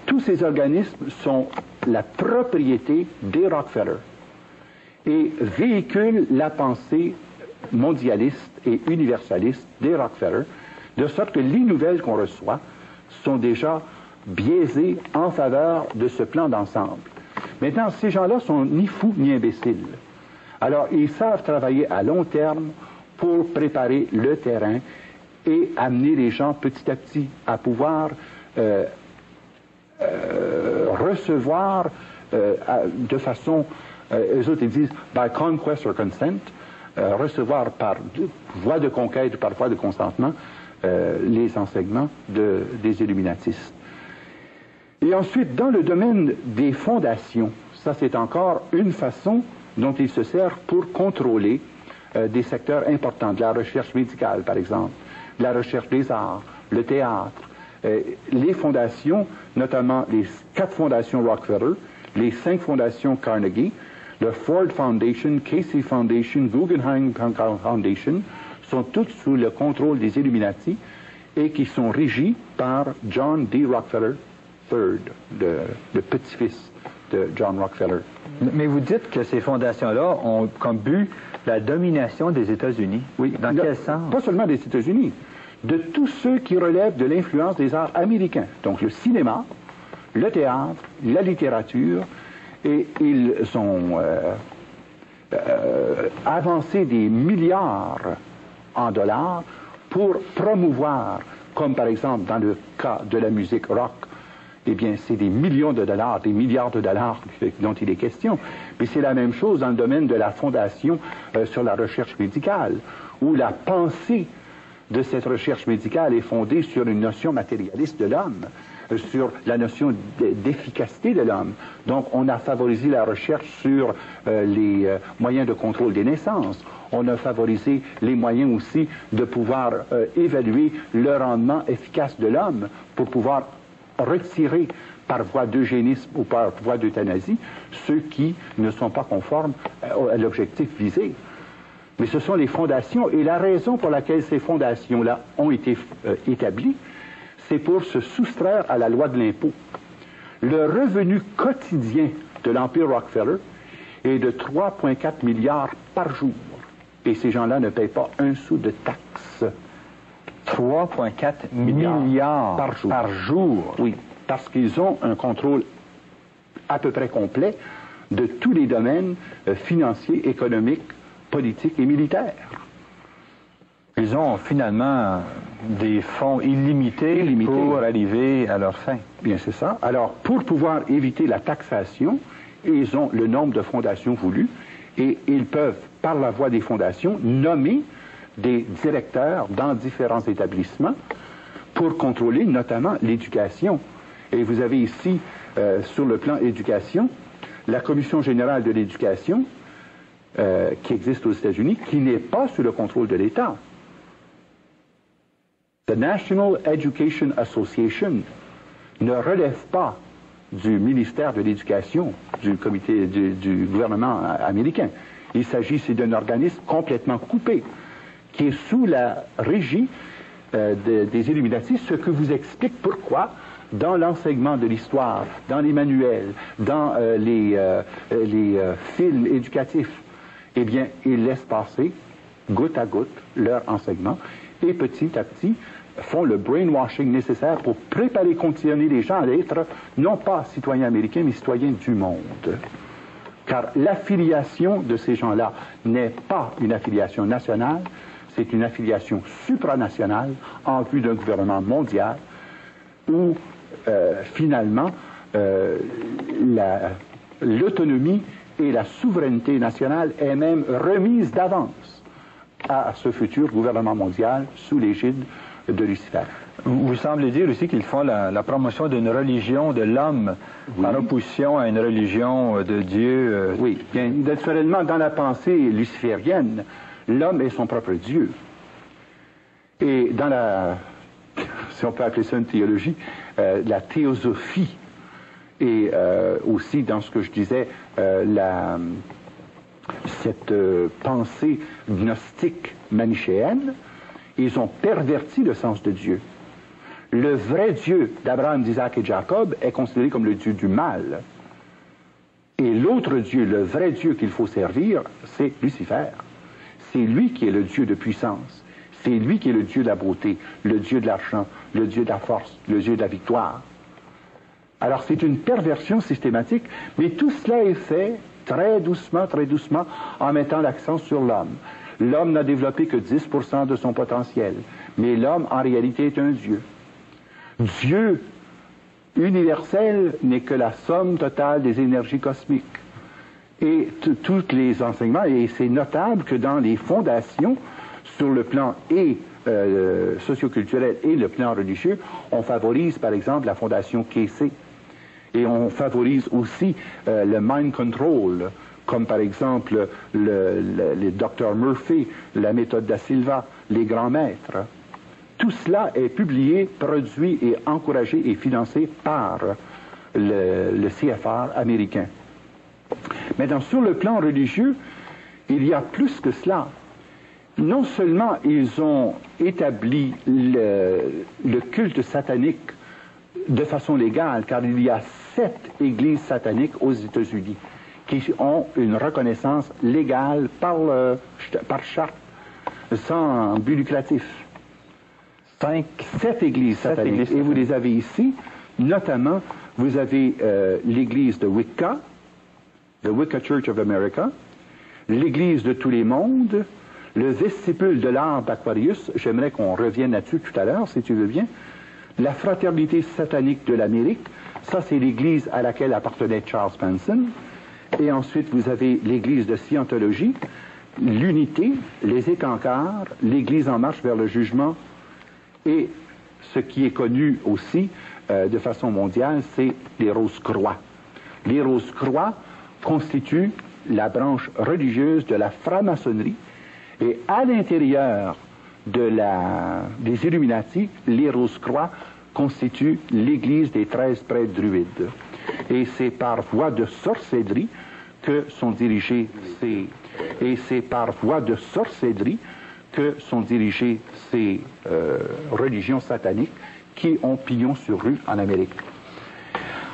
Tous ces organismes sont la propriété des Rockefeller et véhiculent la pensée mondialiste et universaliste des Rockefeller, de sorte que les nouvelles qu'on reçoit sont déjà biaisées en faveur de ce plan d'ensemble. Maintenant, ces gens-là sont ni fous ni imbéciles. Alors, ils savent travailler à long terme pour préparer le terrain et amener les gens petit à petit à pouvoir recevoir de façon, eux autres ils disent, by conquest or consent, recevoir par voie de conquête ou par voie de consentement les enseignements des Illuminatistes. Et ensuite, dans le domaine des fondations, ça c'est encore une façon dont ils se servent pour contrôler des secteurs importants, de la recherche médicale par exemple, de la recherche des arts, le théâtre, les fondations, notamment les 4 fondations Rockefeller, les 5 fondations Carnegie, le Ford Foundation, Casey Foundation, Guggenheim Foundation, sont toutes sous le contrôle des Illuminati et qui sont régies par John D. Rockefeller III, le petit-fils de John Rockefeller. Mais vous dites que ces fondations-là ont comme but la domination des États-Unis. Oui. Dans quel sens? Pas seulement des États-Unis, de tous ceux qui relèvent de l'influence des arts américains. Donc le cinéma, le théâtre, la littérature, et ils ont avancé des milliards en dollars pour promouvoir, comme par exemple dans le cas de la musique rock, eh bien, c'est des millions de dollars, des milliards de dollars dont il est question. Mais c'est la même chose dans le domaine de la fondation sur la recherche médicale, où la pensée de cette recherche médicale est fondée sur une notion matérialiste de l'homme, sur la notion d'efficacité de l'homme. Donc, on a favorisé la recherche sur les moyens de contrôle des naissances. On a favorisé les moyens aussi de pouvoir évaluer le rendement efficace de l'homme pour pouvoir retirer par voie d'eugénisme ou par voie d'euthanasie ceux qui ne sont pas conformes à l'objectif visé. Mais ce sont les fondations, et la raison pour laquelle ces fondations-là ont été établies, c'est pour se soustraire à la loi de l'impôt. Le revenu quotidien de l'Empire Rockefeller est de 3,4 milliards par jour. Et ces gens-là ne payent pas un sou de taxes. 3,4 milliards par jour. Oui, parce qu'ils ont un contrôle à peu près complet de tous les domaines financiers, économiques, politiques et militaires. Ils ont finalement des fonds illimités pour arriver à leur fin. Bien, c'est ça. Alors, pour pouvoir éviter la taxation, ils ont le nombre de fondations voulues et ils peuvent, par la voie des fondations, nommer des directeurs dans différents établissements pour contrôler notamment l'éducation. Et vous avez ici, sur le plan éducation, la Commission générale de l'éducation qui existe aux États-Unis, qui n'est pas sous le contrôle de l'État. The National Education Association ne relève pas du ministère de l'Éducation, du comité du gouvernement américain. Il s'agit ici d'un organisme complètement coupé, qui est sous la régie des Illuminati, ce que vous explique pourquoi, dans l'enseignement de l'histoire, dans les manuels, dans les films éducatifs, eh bien, ils laissent passer, goutte à goutte, leur enseignement, et petit à petit, font le brainwashing nécessaire pour préparer, conditionner les gens à être, non pas citoyens américains, mais citoyens du monde. Car l'affiliation de ces gens-là n'est pas une affiliation nationale, c'est une affiliation supranationale en vue d'un gouvernement mondial où, finalement, l'autonomie et la souveraineté nationale est même remise d'avance à ce futur gouvernement mondial sous l'égide de Lucifer. Vous semblez dire aussi qu'ils font la promotion d'une religion de l'homme en opposition à une religion de Dieu. Oui, bien, naturellement, dans la pensée luciférienne, l'homme est son propre Dieu. Et dans la, si on peut appeler ça une théologie, la théosophie, et aussi dans ce que je disais, cette pensée gnostique manichéenne, ils ont perverti le sens de Dieu. Le vrai Dieu d'Abraham, d'Isaac et de Jacob est considéré comme le Dieu du mal. Et l'autre Dieu, le vrai Dieu qu'il faut servir, c'est Lucifer. C'est lui qui est le Dieu de puissance. C'est lui qui est le Dieu de la beauté, le Dieu de l'argent, le Dieu de la force, le Dieu de la victoire. Alors c'est une perversion systématique, mais tout cela est fait très doucement, en mettant l'accent sur l'homme. L'homme n'a développé que 10% de son potentiel, mais l'homme en réalité est un Dieu. Dieu universel n'est que la somme totale des énergies cosmiques. Et tous les enseignements, et c'est notable que dans les fondations, sur le plan socioculturel et le plan religieux, on favorise par exemple la fondation Casey. Et on favorise aussi le mind control, comme par exemple le Dr Murphy, la méthode da Silva, les grands maîtres. Tout cela est publié, produit et encouragé et financé par le CFR américain. Maintenant, sur le plan religieux, il y a plus que cela. Non seulement ils ont établi le culte satanique de façon légale, car il y a 7 églises sataniques aux États-Unis qui ont une reconnaissance légale par charte, sans but lucratif. 7 églises sataniques. Et vous les avez ici, notamment, vous avez l'église de Wicca, the Wicca Church of America, l'église de tous les mondes, le vestibule de l'art d'Aquarius, j'aimerais qu'on revienne là-dessus tout à l'heure, si tu veux bien, la fraternité satanique de l'Amérique, ça c'est l'église à laquelle appartenait Charles Manson, et ensuite vous avez l'église de Scientologie, l'unité, les Écancars, l'église en marche vers le jugement, et ce qui est connu aussi de façon mondiale, c'est les Rose-Croix. Les Rose-Croix constituent la branche religieuse de la franc-maçonnerie Et à l'intérieur des Illuminati, les Rose-Croix constituent l'Église des 13 prêtres druides. Et c'est par voie de sorcellerie que sont dirigées ces religions sataniques qui ont pignon sur rue en Amérique.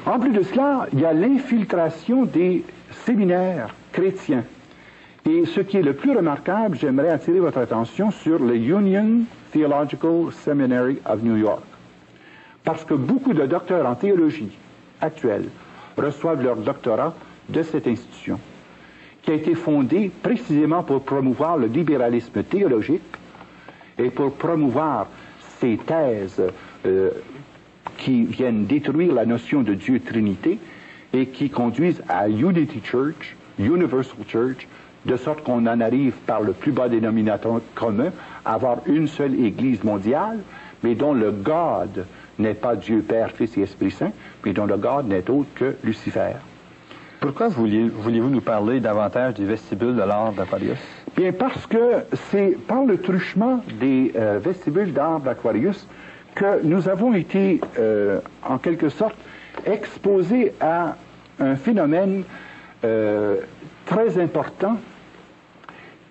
En plus de cela, il y a l'infiltration des séminaires chrétiens. Et ce qui est le plus remarquable, j'aimerais attirer votre attention sur le Union Theological Seminary of New York. Parce que beaucoup de docteurs en théologie actuels reçoivent leur doctorat de cette institution, qui a été fondée précisément pour promouvoir le libéralisme théologique et pour promouvoir ces thèses qui viennent détruire la notion de Dieu Trinité et qui conduisent à Unity Church, Universal Church, de sorte qu'on en arrive par le plus bas dénominateur commun à avoir une seule Église mondiale, mais dont le God n'est pas Dieu Père, Fils et Esprit Saint, mais dont le God n'est autre que Lucifer. Pourquoi vouliez-vous nous parler davantage du vestibule de l'Arbre d'Aquarius? Bien, parce que c'est par le truchement des vestibules d'Arbre d'Aquarius que nous avons été, en quelque sorte, exposés à un phénomène très important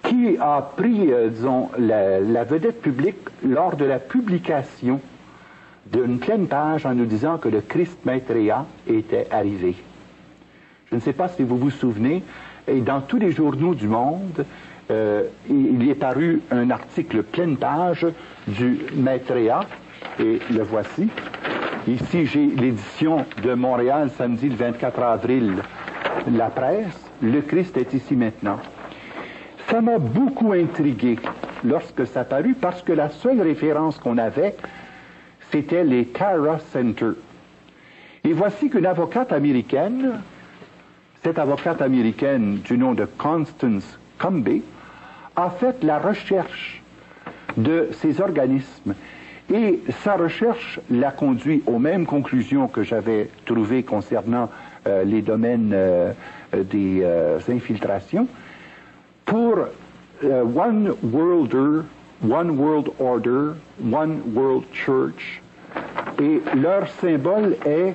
qui a pris, disons, la vedette publique lors de la publication d'une pleine page en nous disant que le Christ Maitreya était arrivé. Je ne sais pas si vous vous souvenez, et dans tous les journaux du monde, il est paru un article pleine page du Maitreya, et le voici. Ici, j'ai l'édition de Montréal, samedi le 24 avril, la presse. Le Christ est ici maintenant. Ça m'a beaucoup intrigué lorsque ça parut, parce que la seule référence qu'on avait, c'était les Tara Center. Et voici qu'une avocate américaine, cette avocate américaine du nom de Constance Cumby, a fait la recherche de ces organismes. Et sa recherche l'a conduit aux mêmes conclusions que j'avais trouvées concernant les domaines des infiltrations. Pour One World Order, One World Church, et leur symbole est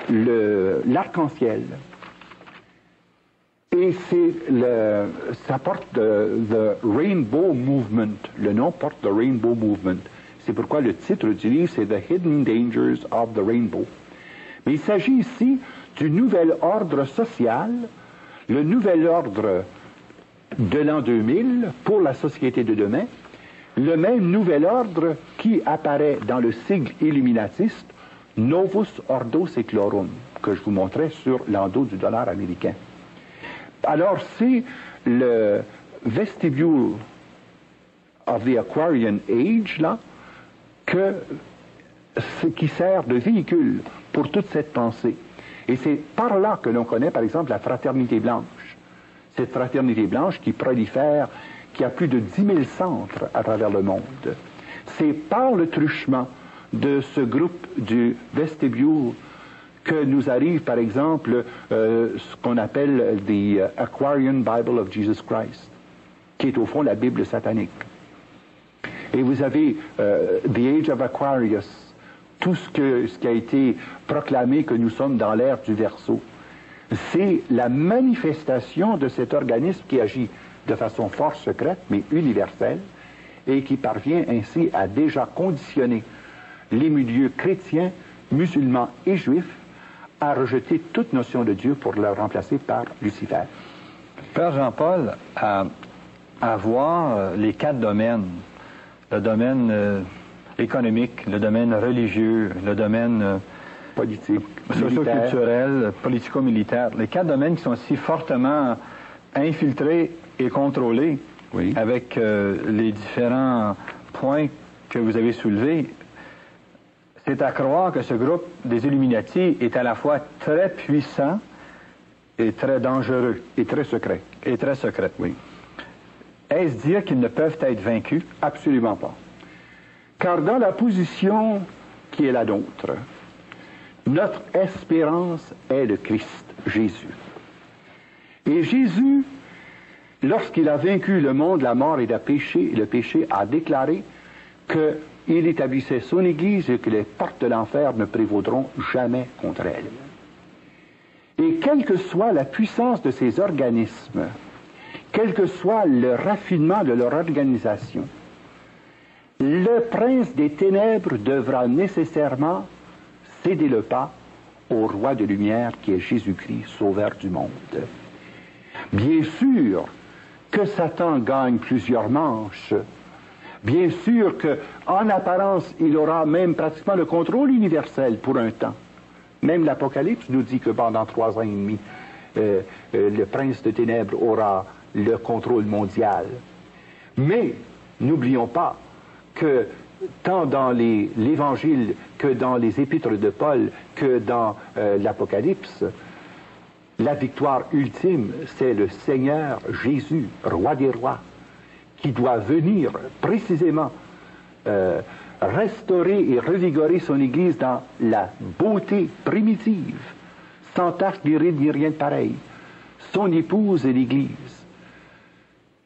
l'arc-en-ciel. Et ça porte the Rainbow Movement. Le nom porte the Rainbow Movement. C'est pourquoi le titre du livre, c'est The Hidden Dangers of the Rainbow. Mais il s'agit ici du nouvel ordre social, le nouvel ordre de l'an 2000 pour la société de demain, le même nouvel ordre qui apparaît dans le sigle illuminatiste Novus Ordo Seclorum, que je vous montrais sur l'endos du dollar américain. Alors, c'est le vestibule of the Aquarian Age, là, qui sert de véhicule pour toute cette pensée. Et c'est par là que l'on connaît, par exemple, la fraternité blanche. Cette fraternité blanche qui prolifère, qui a plus de 10 000 centres à travers le monde. C'est par le truchement de ce groupe du vestibule que nous arrive, par exemple, ce qu'on appelle the Aquarian Bible of Jesus Christ, qui est au fond la Bible satanique. Et vous avez The Age of Aquarius, tout ce qui a été proclamé que nous sommes dans l'ère du Verseau. C'est la manifestation de cet organisme qui agit de façon fort secrète, mais universelle, et qui parvient ainsi à déjà conditionner les milieux chrétiens, musulmans et juifs à rejeter toute notion de Dieu pour le remplacer par Lucifer. Père Jean-Paul, à voir les 4 domaines, le domaine économique, le domaine religieux, le domaine politique, socio-culturel, politico-militaire, les 4 domaines qui sont si fortement infiltrés et contrôlés, oui, avec les différents points que vous avez soulevés, c'est à croire que ce groupe des Illuminati est à la fois très puissant et très dangereux. Et très secret. Et très secret. Oui. Est-ce dire qu'ils ne peuvent être vaincus? Absolument pas. Car dans la position qui est la nôtre, notre espérance est le Christ, Jésus. Et Jésus lorsqu'il a vaincu le monde, la mort et le péché a déclaré qu'il établissait son Église et que les portes de l'enfer ne prévaudront jamais contre elle. Et quelle que soit la puissance de ces organismes, quel que soit le raffinement de leur organisation, le prince des ténèbres devra nécessairement céder le pas au roi de lumière qui est Jésus-Christ, sauveur du monde. Bien sûr que Satan gagne plusieurs manches. Bien sûr qu'en apparence, il aura même pratiquement le contrôle universel pour un temps. Même l'Apocalypse nous dit que pendant 3 ans et demi, le prince de ténèbres aura le contrôle mondial. Mais n'oublions pas que tant dans l'Évangile que dans les épîtres de Paul que dans l'Apocalypse, la victoire ultime, c'est le Seigneur Jésus, roi des rois, qui doit venir précisément restaurer et revigorer son Église dans la beauté primitive, sans tache ni ride ni rien de pareil. Son épouse est l'Église.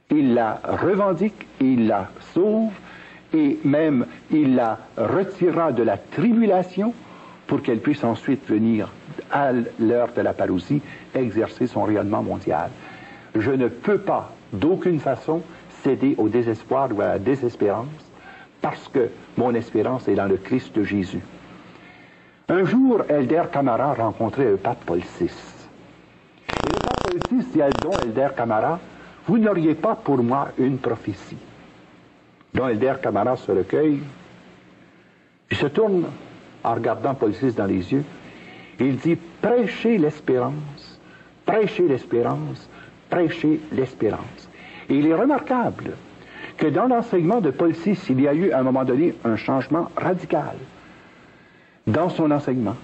Il la revendique, il la sauve, et même il la retirera de la tribulation pour qu'elle puisse ensuite venir à l'heure de la parousie exercer son rayonnement mondial. Je ne peux pas d'aucune façon céder au désespoir ou à la désespérance parce que mon espérance est dans le Christ de Jésus. Un jour, Elder Camara rencontrait le pape Paul VI. Et le pape Paul VI dit à Don Elder Camara, « Vous n'auriez pas pour moi une prophétie. » Don Elder Camara se recueille, il se tourne en regardant Paul VI dans les yeux, et il dit « Prêchez l'espérance, prêchez l'espérance, prêchez l'espérance. » Et il est remarquable que dans l'enseignement de Paul VI, il y a eu à un moment donné un changement radical dans son enseignement.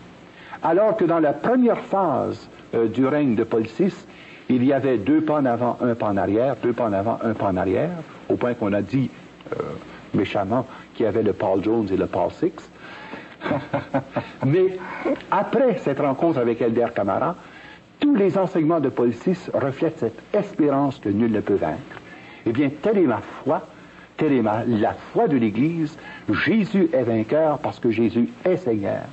Alors que dans la première phase du règne de Paul VI, il y avait 2 pas en avant, 1 pas en arrière, 2 pas en avant, 1 pas en arrière, au point qu'on a dit méchamment qu'il y avait le Paul Jones et le Paul VI. Mais après cette rencontre avec Elder Camara, tous les enseignements de Paul VI reflètent cette espérance que nul ne peut vaincre. Eh bien, telle est ma foi, telle est la foi de l'Église. Jésus est vainqueur parce que Jésus est Seigneur.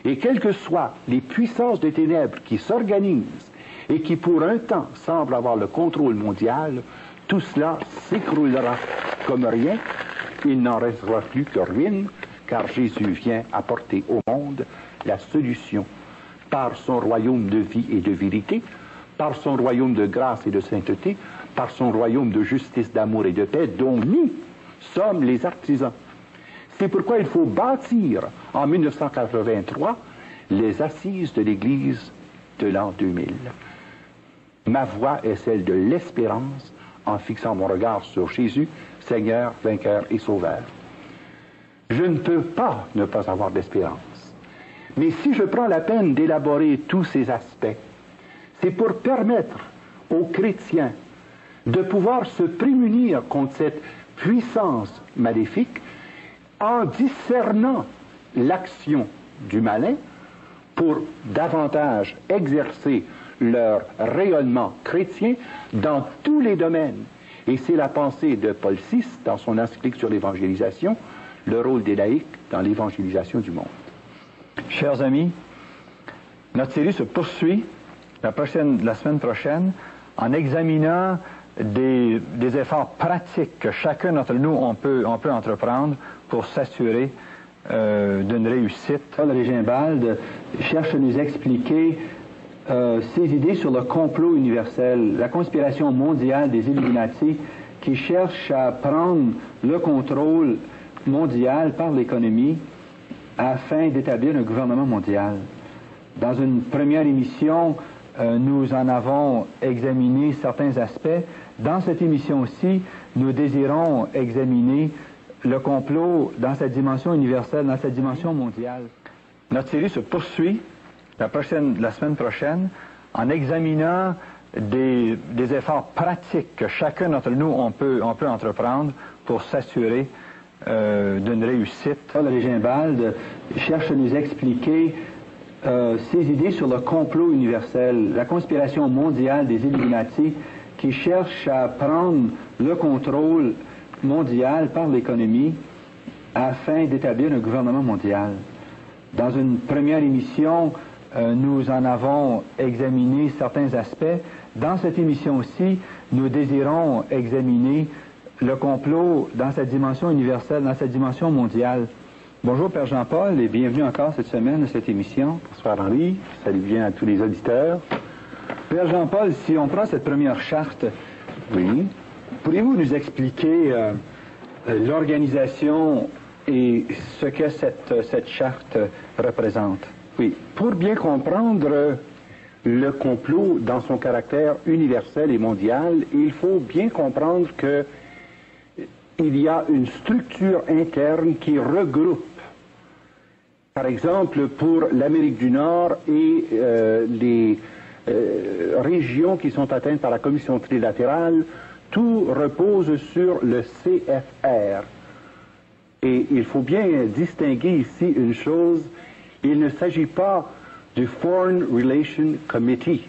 Et quelles que soient les puissances des ténèbres qui s'organisent et qui pour un temps semblent avoir le contrôle mondial, tout cela s'écroulera comme rien. Il n'en restera plus que ruine, car Jésus vient apporter au monde la solution par son royaume de vie et de vérité, par son royaume de grâce et de sainteté, par son royaume de justice, d'amour et de paix, dont nous sommes les artisans. C'est pourquoi il faut bâtir en 1983 les assises de l'Église de l'an 2000. Ma voix est celle de l'espérance en fixant mon regard sur Jésus, Seigneur, vainqueur et sauveur. Je ne peux pas ne pas avoir d'espérance. Mais si je prends la peine d'élaborer tous ces aspects, c'est pour permettre aux chrétiens de pouvoir se prémunir contre cette puissance maléfique en discernant l'action du malin pour davantage exercer leur rayonnement chrétien dans tous les domaines. Et c'est la pensée de Paul VI dans son encyclique sur l'évangélisation, le rôle des laïcs dans l'évangélisation du monde. Chers amis, notre série se poursuit la semaine prochaine en examinant des efforts pratiques que chacun d'entre nous on peut entreprendre pour s'assurer d'une réussite. Paul Régimbald cherche à nous expliquer ses idées sur le complot universel, la conspiration mondiale des Illuminati qui cherche à prendre le contrôle mondial par l'économie afin d'établir un gouvernement mondial. Dans une première émission, nous en avons examiné certains aspects. Dans cette émission-ci, nous désirons examiner le complot dans sa dimension universelle, dans sa dimension mondiale. Notre série se poursuit la semaine prochaine en examinant des efforts pratiques que chacun d'entre nous on peut entreprendre pour s'assurer d'une réussite. Paul Régimbald cherche à nous expliquer ses idées sur le complot universel, la conspiration mondiale des Illuminati qui cherche à prendre le contrôle mondial par l'économie afin d'établir un gouvernement mondial. Dans une première émission, nous en avons examiné certains aspects. Dans cette émission-ci, nous désirons examiner le complot dans sa dimension universelle, dans sa dimension mondiale. Bonjour Père Jean-Paul et bienvenue encore cette semaine à cette émission. Bonsoir Henri, salut bien à tous les auditeurs. Père Jean-Paul, si on prend cette première charte, Oui. pourriez-vous nous expliquer l'organisation et ce que cette charte représente? Oui, pour bien comprendre le complot dans son caractère universel et mondial, il faut bien comprendre que il y a une structure interne qui regroupe, par exemple, pour l'Amérique du Nord et les régions qui sont atteintes par la Commission trilatérale, tout repose sur le CFR. Et il faut bien distinguer ici une chose, il ne s'agit pas du Foreign Relations Committee,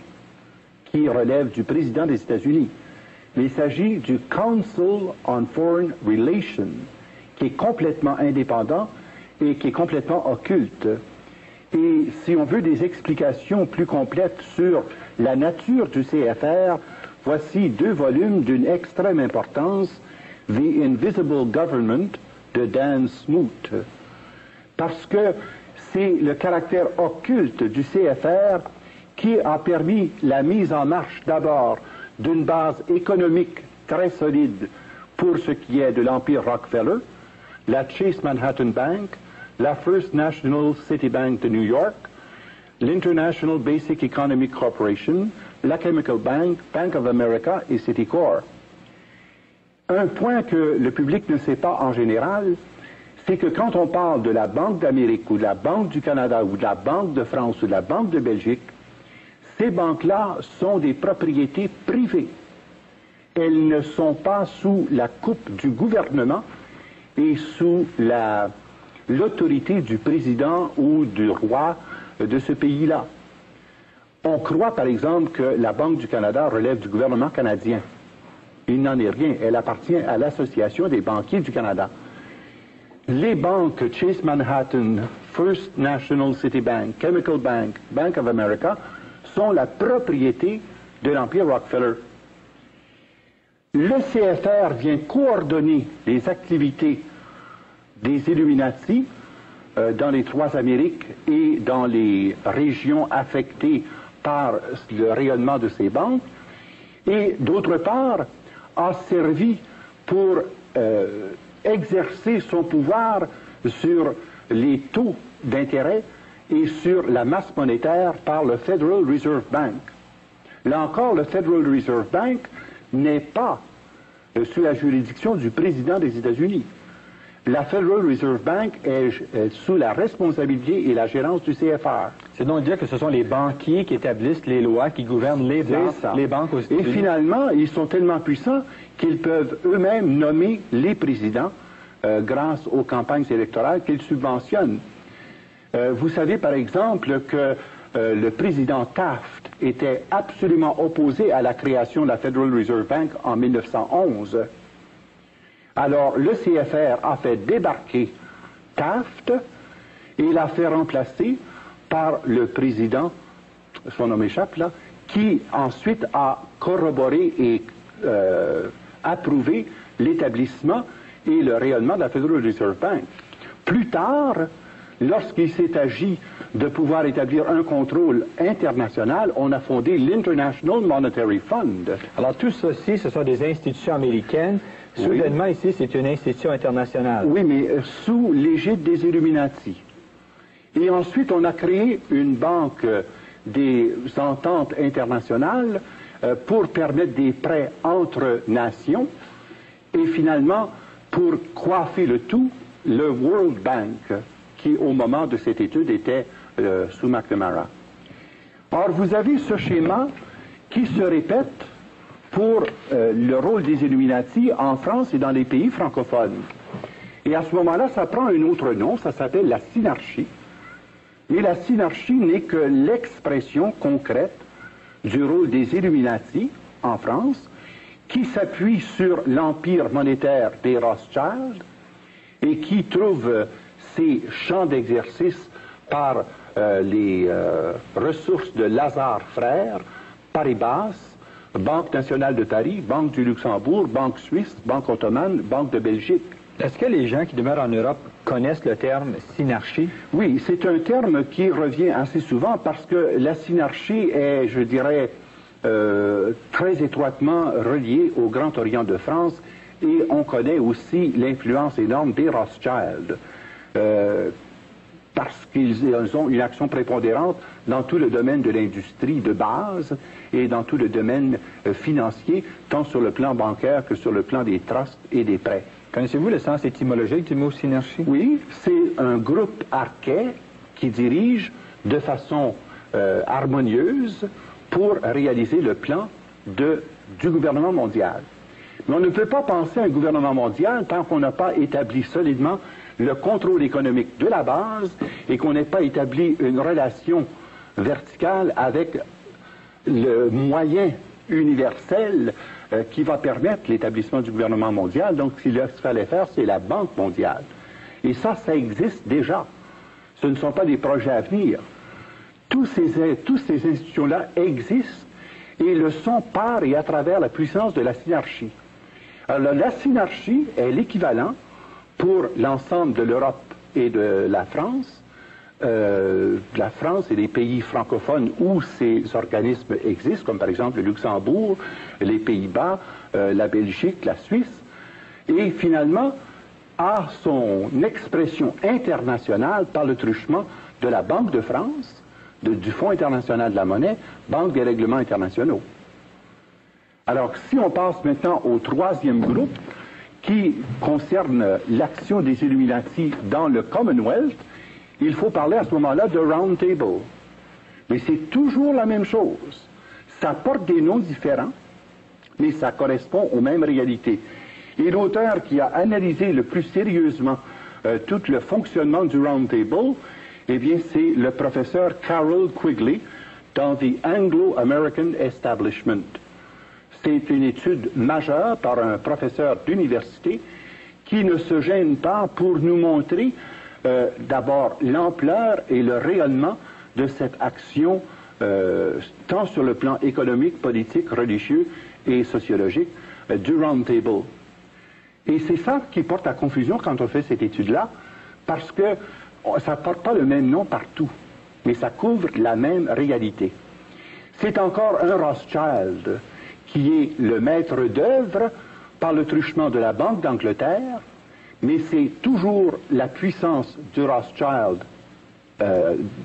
qui relève du président des États-Unis, mais il s'agit du Council on Foreign Relations, qui est complètement indépendant et qui est complètement occulte. Et si on veut des explications plus complètes sur la nature du CFR, voici 2 volumes d'une extrême importance, The Invisible Government de Dan Smoot. Parce que c'est le caractère occulte du CFR qui a permis la mise en marche d'abord d'une base économique très solide pour ce qui est de l'Empire Rockefeller, la Chase Manhattan Bank, la First National City Bank de New York, l'International Basic Economic Corporation, la Chemical Bank, Bank of America et Citicorp. Un point que le public ne sait pas en général, c'est que quand on parle de la Banque d'Amérique ou de la Banque du Canada ou de la Banque de France ou de la Banque de Belgique, ces banques-là sont des propriétés privées. Elles ne sont pas sous la coupe du gouvernement et sous l'autorité du président ou du roi de ce pays-là. On croit par exemple que la Banque du Canada relève du gouvernement canadien. Il n'en est rien. Elle appartient à l'Association des banquiers du Canada. Les banques Chase Manhattan, First National City Bank, Chemical Bank, Bank of America sont la propriété de l'Empire Rockefeller. Le CFR vient coordonner les activités des Illuminati dans les 3 Amériques et dans les régions affectées par le rayonnement de ces banques, et d'autre part a servi pour exercer son pouvoir sur les taux d'intérêt et sur la masse monétaire par le Federal Reserve Bank. Là encore, le Federal Reserve Bank n'est pas sous la juridiction du président des États-Unis. La Federal Reserve Bank est sous la responsabilité et la gérance du CFR. C'est donc dire que ce sont les banquiers qui établissent les lois qui gouvernent les banques aux États-Unis. Et finalement, ils sont tellement puissants qu'ils peuvent eux-mêmes nommer les présidents grâce aux campagnes électorales qu'ils subventionnent. Vous savez par exemple que le président Taft était absolument opposé à la création de la Federal Reserve Bank en 1911. Alors le CFR a fait débarquer Taft et l'a fait remplacer par le président, son nom m'échappe là, qui ensuite a corroboré et approuvé l'établissement et le rayonnement de la Federal Reserve Bank. Plus tard, lorsqu'il s'est agi de pouvoir établir un contrôle international, on a fondé l'International Monetary Fund. Alors tout ceci, ce sont des institutions américaines. Soudainement, ici, c'est une institution internationale. Oui, mais sous l'égide des Illuminati. Et ensuite, on a créé une banque des ententes internationales pour permettre des prêts entre nations. Et finalement, pour coiffer le tout, le World Bank, qui au moment de cette étude était sous McNamara. Or, vous avez ce schéma qui se répète pour le rôle des Illuminati en France et dans les pays francophones. Et à ce moment-là, ça prend un autre nom, ça s'appelle la synarchie. Et la synarchie n'est que l'expression concrète du rôle des Illuminati en France qui s'appuie sur l'empire monétaire des Rothschild et qui trouve ses champs d'exercice par les ressources de Lazare Frères, Paribas, Banque nationale de Paris, Banque du Luxembourg, Banque suisse, Banque ottomane, Banque de Belgique. Est-ce que les gens qui demeurent en Europe connaissent le terme synarchie? Oui, c'est un terme qui revient assez souvent parce que la synarchie est, je dirais, très étroitement reliée au Grand Orient de France et on connaît aussi l'influence énorme des Rothschild parce qu'ils ont une action prépondérante dans tout le domaine de l'industrie de base et dans tout le domaine financier, tant sur le plan bancaire que sur le plan des trusts et des prêts. Connaissez-vous le sens étymologique du mot synarchie? Oui, c'est un groupe arcais qui dirige de façon harmonieuse pour réaliser le plan du gouvernement mondial. Mais on ne peut pas penser à un gouvernement mondial tant qu'on n'a pas établi solidement le contrôle économique de la base et qu'on n'ait pas établi une relation verticale avec le moyen universel qui va permettre l'établissement du gouvernement mondial. Donc, ce qu'il fallait faire, c'est la Banque mondiale. Et ça existe déjà. Ce ne sont pas des projets à venir. Toutes ces institutions-là existent et le sont par et à travers la puissance de la synarchie. Alors, la synarchie est l'équivalent pour l'ensemble de l'Europe et de la France et des pays francophones où ces organismes existent, comme par exemple le Luxembourg, les Pays-Bas, la Belgique, la Suisse, et finalement a son expression internationale par le truchement de la Banque de France, du Fonds international de la monnaie, Banque des règlements internationaux. Alors, si on passe maintenant au troisième groupe, qui concerne l'action des Illuminati dans le Commonwealth, il faut parler à ce moment-là de Round Table. Mais c'est toujours la même chose. Ça porte des noms différents, mais ça correspond aux mêmes réalités. Et l'auteur qui a analysé le plus sérieusement tout le fonctionnement du Round Table, eh bien, c'est le professeur Carroll Quigley dans The Anglo-American Establishment. C'est une étude majeure par un professeur d'université qui ne se gêne pas pour nous montrer d'abord l'ampleur et le rayonnement de cette action, tant sur le plan économique, politique, religieux et sociologique, du Round Table. Et c'est ça qui porte à confusion quand on fait cette étude-là, parce que ça ne porte pas le même nom partout, mais ça couvre la même réalité. C'est encore un Rothschild qui est le maître d'œuvre par le truchement de la Banque d'Angleterre, mais c'est toujours la puissance du Rothschild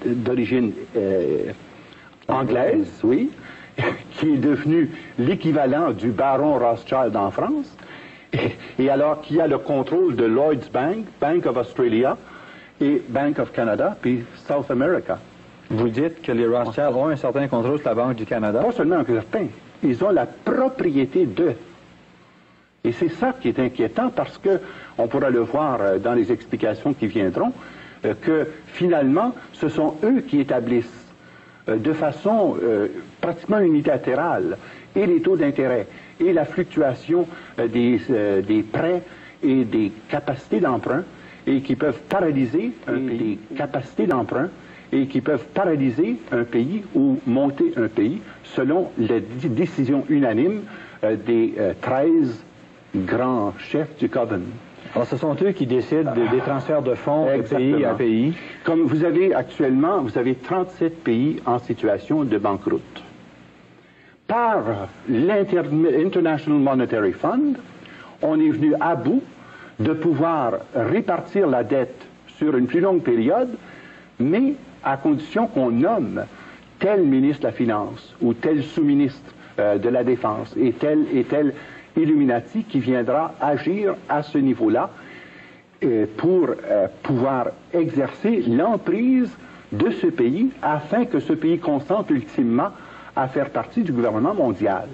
d'origine anglaise, oui, qui est devenu l'équivalent du baron Rothschild en France, et alors qui a le contrôle de Lloyds Bank, Bank of Australia et Bank of Canada, puis South America. Vous dites que les Rothschild ont un certain contrôle sur la Banque du Canada? Pas seulement un certain. Ils ont la propriété d'eux. Et c'est ça qui est inquiétant parce que, on pourra le voir dans les explications qui viendront, que finalement, ce sont eux qui établissent de façon pratiquement unilatérale et les taux d'intérêt et la fluctuation des prêts et des capacités d'emprunt et qui peuvent paralyser un pays ou monter un pays selon les décisions unanimes des 13 grands chefs du Coven. Alors, ce sont eux qui décident des transferts de fonds de pays à pays. Comme vous avez actuellement, vous avez 37 pays en situation de banqueroute. Par l'International Monetary Fund, on est venu à bout de pouvoir répartir la dette sur une plus longue période, mais à condition qu'on nomme tel ministre de la Finance ou tel sous-ministre de la Défense et tel Illuminati qui viendra agir à ce niveau-là pour pouvoir exercer l'emprise de ce pays afin que ce pays consente ultimement à faire partie du gouvernement mondial.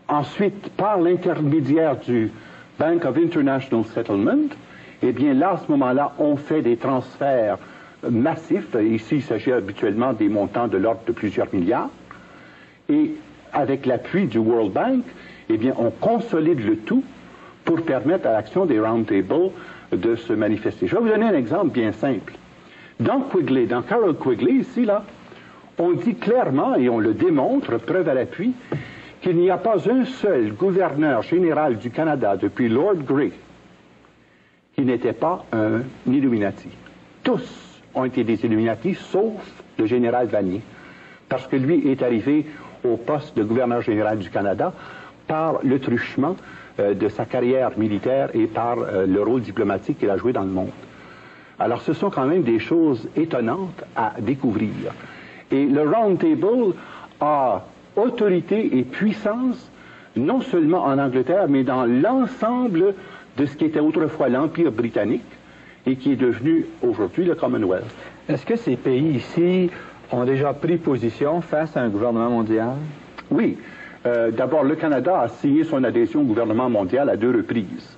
Ensuite, par l'intermédiaire du Bank of International Settlement, eh bien là, à ce moment-là, on fait des transferts massifs. Ici, il s'agit habituellement des montants de l'ordre de plusieurs milliards. Et avec l'appui du World Bank, eh bien, on consolide le tout pour permettre à l'action des Roundtables de se manifester. Je vais vous donner un exemple bien simple. Dans Quigley, dans Carroll Quigley, ici, là, on dit clairement, et on le démontre, preuve à l'appui, qu'il n'y a pas un seul gouverneur général du Canada depuis Lord Grey qui n'était pas un Illuminati. Tous ont été des Illuminati, sauf le général Vanier, parce que lui est arrivé au poste de gouverneur général du Canada par le truchement de sa carrière militaire et par le rôle diplomatique qu'il a joué dans le monde. Alors ce sont quand même des choses étonnantes à découvrir. Et le Round Table a autorité et puissance non seulement en Angleterre, mais dans l'ensemble de ce qui était autrefois l'Empire britannique et qui est devenu aujourd'hui le Commonwealth. Est-ce que ces pays ici ont déjà pris position face à un gouvernement mondial? Oui. D'abord, le Canada a signé son adhésion au gouvernement mondial à 2 reprises.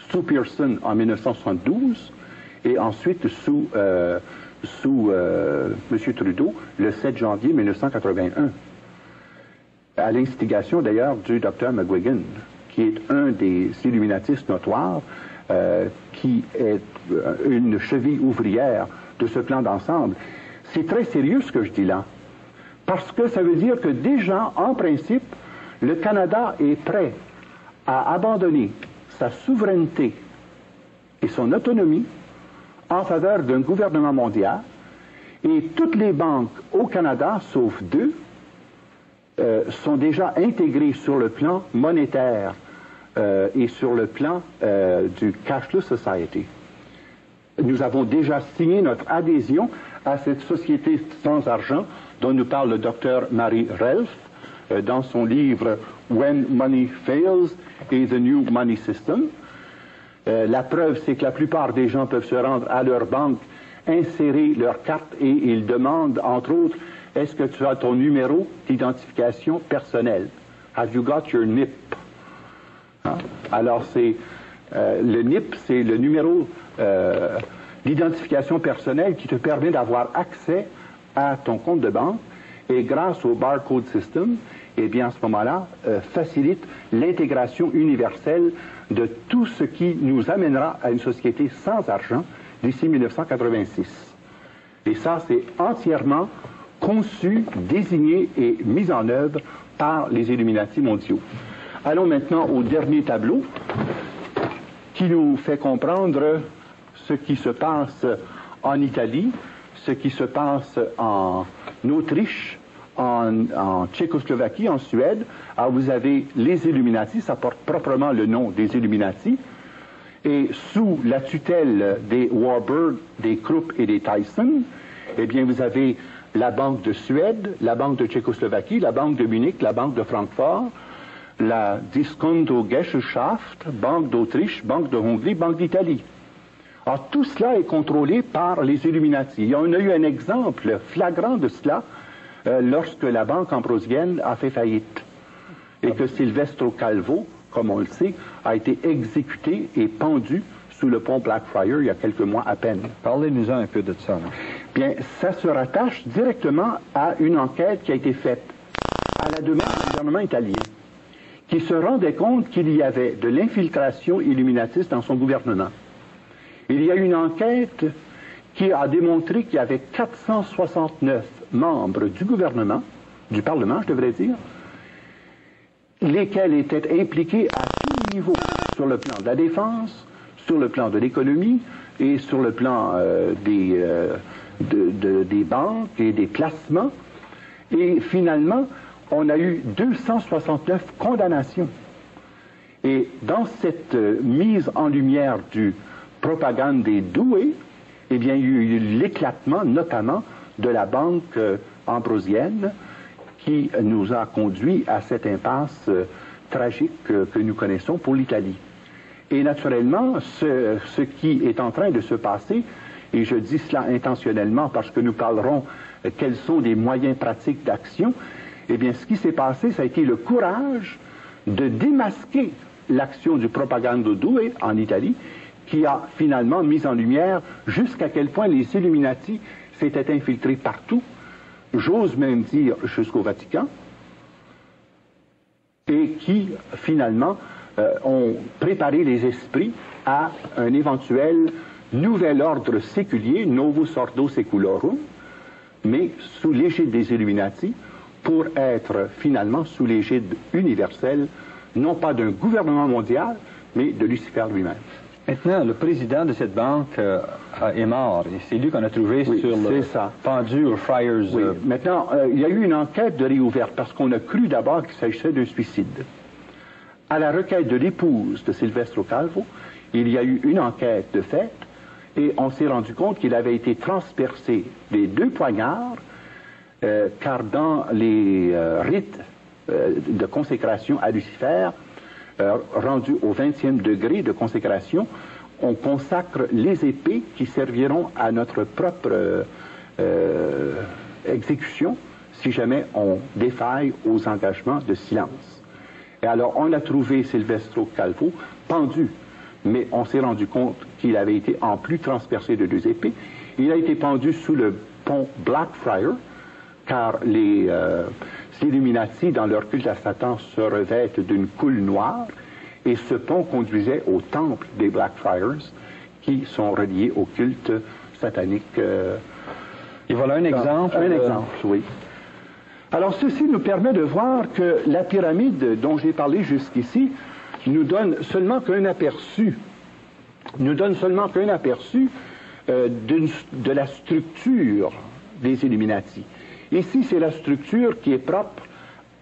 Sous Pearson en 1972 et ensuite sous M. Trudeau le 7 janvier 1981. À l'instigation d'ailleurs du Dr McGuigan, qui est un des illuminatistes notoires, qui est une cheville ouvrière de ce plan d'ensemble. C'est très sérieux ce que je dis là, parce que ça veut dire que déjà, en principe, le Canada est prêt à abandonner sa souveraineté et son autonomie en faveur d'un gouvernement mondial, et toutes les banques au Canada, sauf 2, sont déjà intégrées sur le plan monétaire et sur le plan du Cashless Society. Nous avons déjà signé notre adhésion à cette société sans argent dont nous parle le docteur Mary Relf dans son livre When Money Fails et the New Money System. La preuve, c'est que la plupart des gens peuvent se rendre à leur banque, insérer leur carte et ils demandent, entre autres, est-ce que tu as ton numéro d'identification personnelle? Have you got your NIP? Hein? Alors, c'est le NIP, c'est le numéro d'identification personnelle qui te permet d'avoir accès à ton compte de banque et grâce au barcode system, eh bien, à ce moment-là, facilite l'intégration universelle de tout ce qui nous amènera à une société sans argent d'ici 1986. Et ça, c'est entièrement conçu, désigné et mis en œuvre par les Illuminati mondiaux. Allons maintenant au dernier tableau qui nous fait comprendre ce qui se passe en Italie, ce qui se passe en Autriche, en Tchécoslovaquie, en Suède. Alors vous avez les Illuminati, ça porte proprement le nom des Illuminati, et sous la tutelle des Warburg, des Krupp et des Tyson, eh bien vous avez la Banque de Suède, la Banque de Tchécoslovaquie, la Banque de Munich, la Banque de Francfort, la Diskontogesellschaft, Banque d'Autriche, Banque de Hongrie, Banque d'Italie. Alors tout cela est contrôlé par les Illuminati. On a eu un exemple flagrant de cela lorsque la Banque ambrosienne a fait faillite et que Silvestro Calvo, comme on le sait, a été exécuté et pendu sous le pont Blackfriars il y a quelques mois à peine. Parlez-nous un peu de ça. Là. Bien, ça se rattache directement à une enquête qui a été faite à la demande du gouvernement italien, qui se rendait compte qu'il y avait de l'infiltration illuminatiste dans son gouvernement. Il y a une enquête qui a démontré qu'il y avait 469 membres du gouvernement, du Parlement, je devrais dire, lesquels étaient impliqués à tout niveau, sur le plan de la défense, sur le plan de l'économie et sur le plan des banques et des placements. Et finalement, on a eu 269 condamnations. Et dans cette mise en lumière du propagande des doués, eh bien, il y a eu l'éclatement, notamment, de la banque ambrosienne qui nous a conduit à cette impasse tragique que nous connaissons pour l'Italie. Et naturellement, ce qui est en train de se passer, et je dis cela intentionnellement parce que nous parlerons quels sont les moyens pratiques d'action, eh bien, ce qui s'est passé, ça a été le courage de démasquer l'action du propagando doué en Italie, qui a finalement mis en lumière jusqu'à quel point les Illuminati s'étaient infiltrés partout, j'ose même dire jusqu'au Vatican, et qui, finalement, ont préparé les esprits à un éventuel nouvel ordre séculier, Novus Ordo Seculorum, mais sous l'égide des Illuminati, pour être finalement sous l'égide universelle, non pas d'un gouvernement mondial, mais de Lucifer lui-même. Maintenant, le président de cette banque est mort, et c'est lui qu'on a trouvé Oui, sur le pendu aux Friars. Oui. Maintenant, il y a eu une enquête de réouverte, parce qu'on a cru d'abord qu'il s'agissait d'un suicide. À la requête de l'épouse de Silvestro Calvo, il y a eu une enquête de fait, et on s'est rendu compte qu'il avait été transpercé des 2 poignards, car dans les rites de consécration à Lucifer, rendus au 20e degré de consécration, on consacre les épées qui serviront à notre propre exécution si jamais on défaille aux engagements de silence. Et alors on a trouvé Silvestro Calvo pendu, mais on s'est rendu compte qu'il avait été en plus transpercé de 2 épées. Il a été pendu sous le pont Blackfriar, car les Illuminati, dans leur culte à Satan, se revêtent d'une coule noire, et ce pont conduisait au temple des Blackfriars, qui sont reliés au culte satanique. Et voilà un exemple. Un exemple, oui. Alors, ceci nous permet de voir que la pyramide dont j'ai parlé jusqu'ici nous donne seulement qu'un aperçu, de la structure des Illuminati. Ici, c'est la structure qui est propre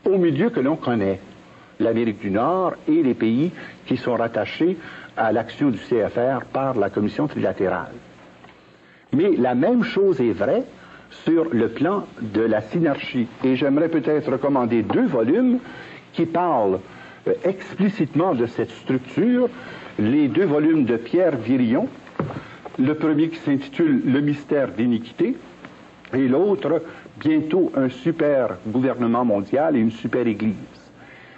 au milieu que l'on connaît, l'Amérique du Nord et les pays qui sont rattachés à l'action du CFR par la Commission trilatérale. Mais la même chose est vraie sur le plan de la synarchie. Et j'aimerais peut-être recommander 2 volumes qui parlent explicitement de cette structure, les 2 volumes de Pierre Virion, le premier qui s'intitule « Le mystère d'iniquité » et l'autre « Bientôt un super gouvernement mondial et une super église ».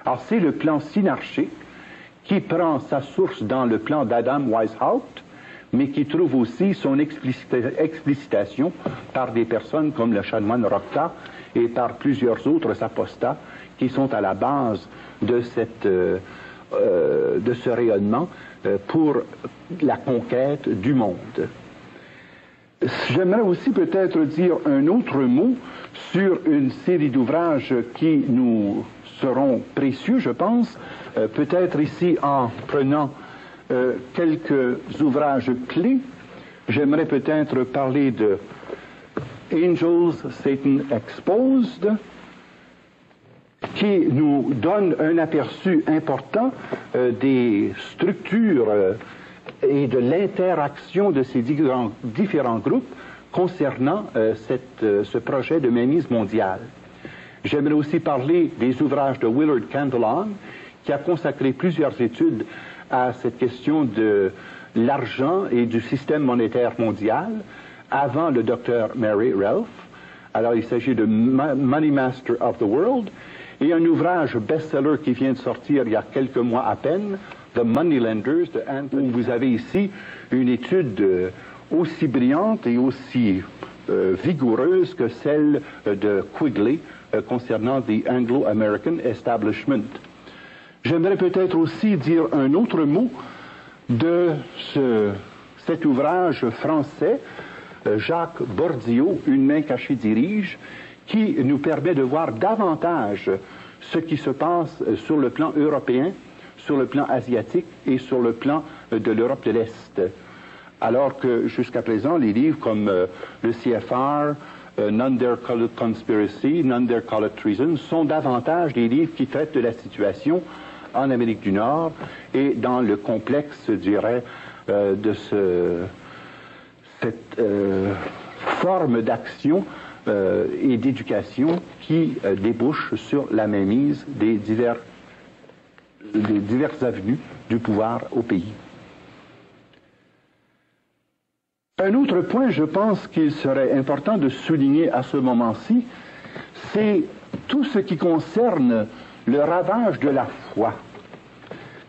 Alors c'est le plan synarchique qui prend sa source dans le plan d'Adam Weishaupt, mais qui trouve aussi son explicitation par des personnes comme le chanoine Rocca et par plusieurs autres apostats qui sont à la base de ce rayonnement pour la conquête du monde. J'aimerais aussi peut-être dire un autre mot sur une série d'ouvrages qui nous seront précieux, je pense, peut-être ici en prenant quelques ouvrages clés. J'aimerais peut-être parler de Angels, Satan Exposed, qui nous donne un aperçu important des structures et de l'interaction de ces différents groupes concernant ce projet de mainmise mondiale. J'aimerais aussi parler des ouvrages de Willard Cantillon, qui a consacré plusieurs études à cette question de l'argent et du système monétaire mondial, avant le docteur Mary Ralph. Alors il s'agit de Money Master of the World, et un ouvrage best-seller qui vient de sortir il y a quelques mois à peine, The Moneylenders, où vous avez ici une étude aussi brillante et aussi vigoureuse que celle de Quigley concernant The Anglo-American Establishment. J'aimerais peut-être aussi dire un autre mot de cet ouvrage français, Jacques Bordiot, Une main cachée dirige, qui nous permet de voir davantage ce qui se passe sur le plan européen, sur le plan asiatique et sur le plan de l'Europe de l'Est. Alors que jusqu'à présent, les livres comme le CFR, None Dare Call It Conspiracy, None Dare Call It Treason sont davantage des livres qui traitent de la situation en Amérique du Nord et dans le complexe, je dirais, de cette forme d'action et d'éducation qui débouche sur la mainmise des diverses avenues du pouvoir au pays. Un autre point, je pense qu'il serait important de souligner à ce moment-ci, c'est tout ce qui concerne le ravage de la foi.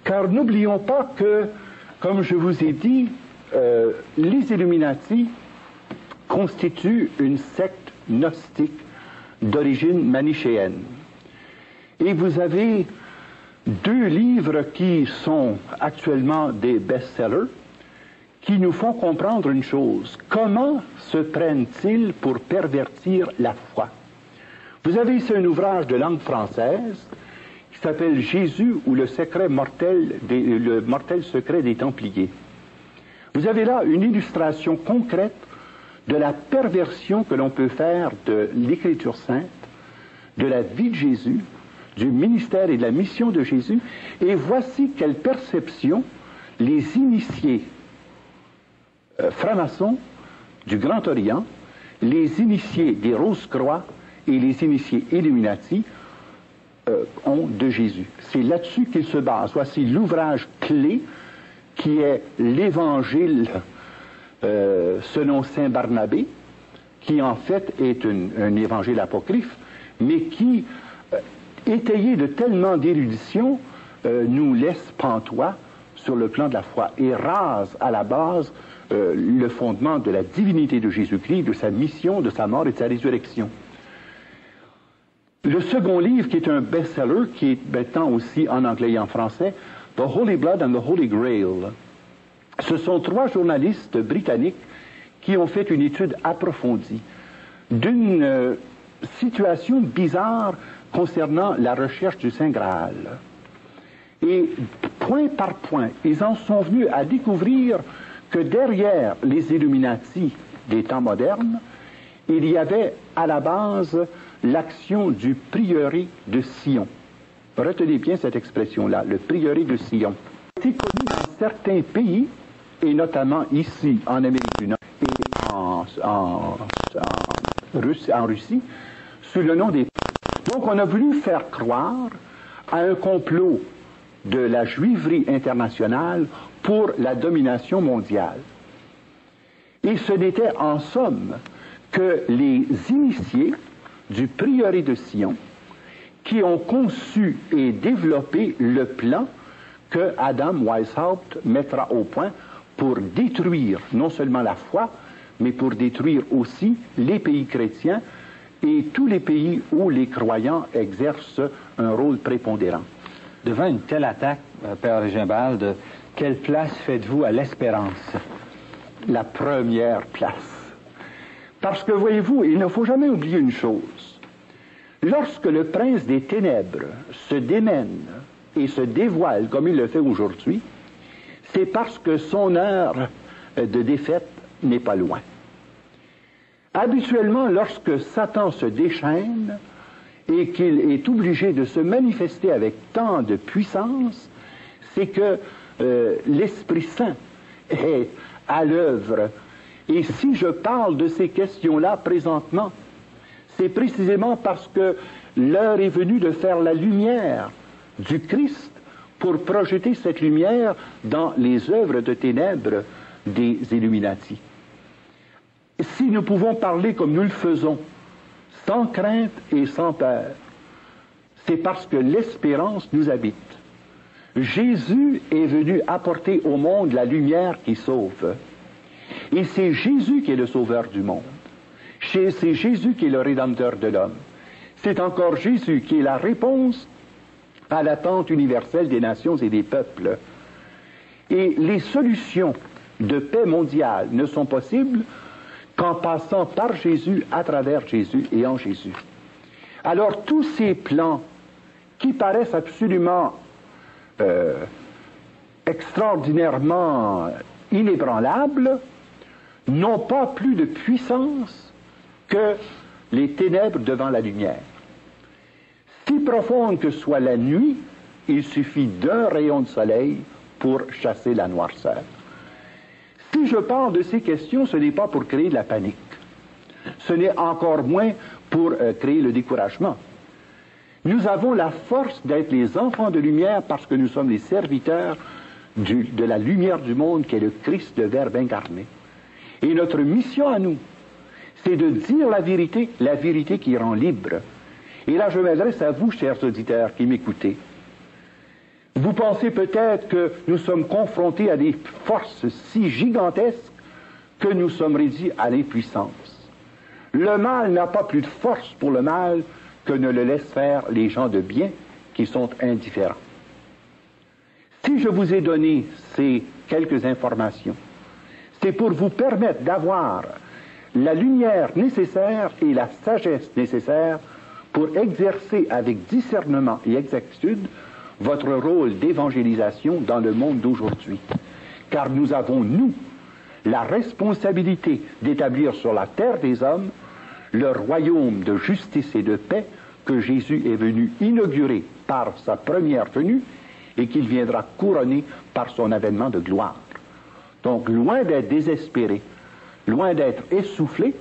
Car n'oublions pas que, comme je vous ai dit, les Illuminati constituent une secte gnostique d'origine manichéenne. Et vous avez 2 livres qui sont actuellement des best-sellers, qui nous font comprendre une chose. Comment se prennent-ils pour pervertir la foi? Vous avez ici un ouvrage de langue française qui s'appelle Jésus ou le mortel secret des Templiers. Vous avez là une illustration concrète de la perversion que l'on peut faire de l'Écriture sainte, de la vie de Jésus, du ministère et de la mission de Jésus, et voici quelle perception les initiés francs-maçons du Grand Orient, les initiés des Rose-Croix et les initiés Illuminati ont de Jésus. C'est là-dessus qu'ils se basent. Voici l'ouvrage clé qui est l'Évangile selon saint Barnabé, qui en fait est un évangile apocryphe, mais qui, étayé de tellement d'érudition, nous laisse pantois sur le plan de la foi et rase à la base le fondement de la divinité de Jésus-Christ, de sa mission, de sa mort et de sa résurrection. Le second livre, qui est un best-seller, qui est maintenant aussi en anglais et en français, The Holy Blood and the Holy Grail. Ce sont 3 journalistes britanniques qui ont fait une étude approfondie d'une situation bizarre concernant la recherche du Saint Graal. Et point par point, ils en sont venus à découvrir que derrière les Illuminati des temps modernes, il y avait à la base l'action du prieuré de Sion. Retenez bien cette expression-là, le prieuré de Sion. C'est connu dans certains pays, et notamment ici en Amérique du Nord et en Russie, sous le nom des... Donc on a voulu faire croire à un complot de la juiverie internationale pour la domination mondiale. Et ce n'était en somme que les initiés du prieuré de Sion qui ont conçu et développé le plan que Adam Weishaupt mettra au point pour détruire non seulement la foi, mais pour détruire aussi les pays chrétiens et tous les pays où les croyants exercent un rôle prépondérant. Devant une telle attaque, Père Régimbald, quelle place faites-vous à l'espérance? La première place. Parce que, voyez-vous, il ne faut jamais oublier une chose. Lorsque le prince des ténèbres se démène et se dévoile comme il le fait aujourd'hui, c'est parce que son heure de défaite n'est pas loin. Habituellement, lorsque Satan se déchaîne et qu'il est obligé de se manifester avec tant de puissance, c'est que l'Esprit Saint est à l'œuvre. Et si je parle de ces questions-là présentement, c'est précisément parce que l'heure est venue de faire la lumière du Christ pour projeter cette lumière dans les œuvres de ténèbres des Illuminati. Si nous pouvons parler comme nous le faisons, sans crainte et sans peur, c'est parce que l'espérance nous habite. Jésus est venu apporter au monde la lumière qui sauve. Et c'est Jésus qui est le sauveur du monde. C'est Jésus qui est le rédempteur de l'homme. C'est encore Jésus qui est la réponse à l'attente universelle des nations et des peuples. Et les solutions de paix mondiale ne sont possibles qu'en passant par Jésus, à travers Jésus et en Jésus. Alors tous ces plans qui paraissent absolument extraordinairement inébranlables n'ont pas plus de puissance que les ténèbres devant la lumière. Si profonde que soit la nuit, il suffit d'un rayon de soleil pour chasser la noirceur. Si je parle de ces questions, ce n'est pas pour créer de la panique. Ce n'est encore moins pour créer le découragement. Nous avons la force d'être les enfants de lumière parce que nous sommes les serviteurs de la lumière du monde qui est le Christ, le Verbe incarné. Et notre mission à nous, c'est de dire la vérité qui rend libre. Et là, je m'adresse à vous, chers auditeurs, qui m'écoutez. Vous pensez peut-être que nous sommes confrontés à des forces si gigantesques que nous sommes réduits à l'impuissance. Le mal n'a pas plus de force pour le mal que ne le laissent faire les gens de bien qui sont indifférents. Si je vous ai donné ces quelques informations, c'est pour vous permettre d'avoir la lumière nécessaire et la sagesse nécessaire pour exercer avec discernement et exactitude votre rôle d'évangélisation dans le monde d'aujourd'hui. Car nous avons, nous, la responsabilité d'établir sur la terre des hommes le royaume de justice et de paix que Jésus est venu inaugurer par sa première venue et qu'il viendra couronner par son avènement de gloire. Donc, loin d'être désespéré, loin d'être essoufflé,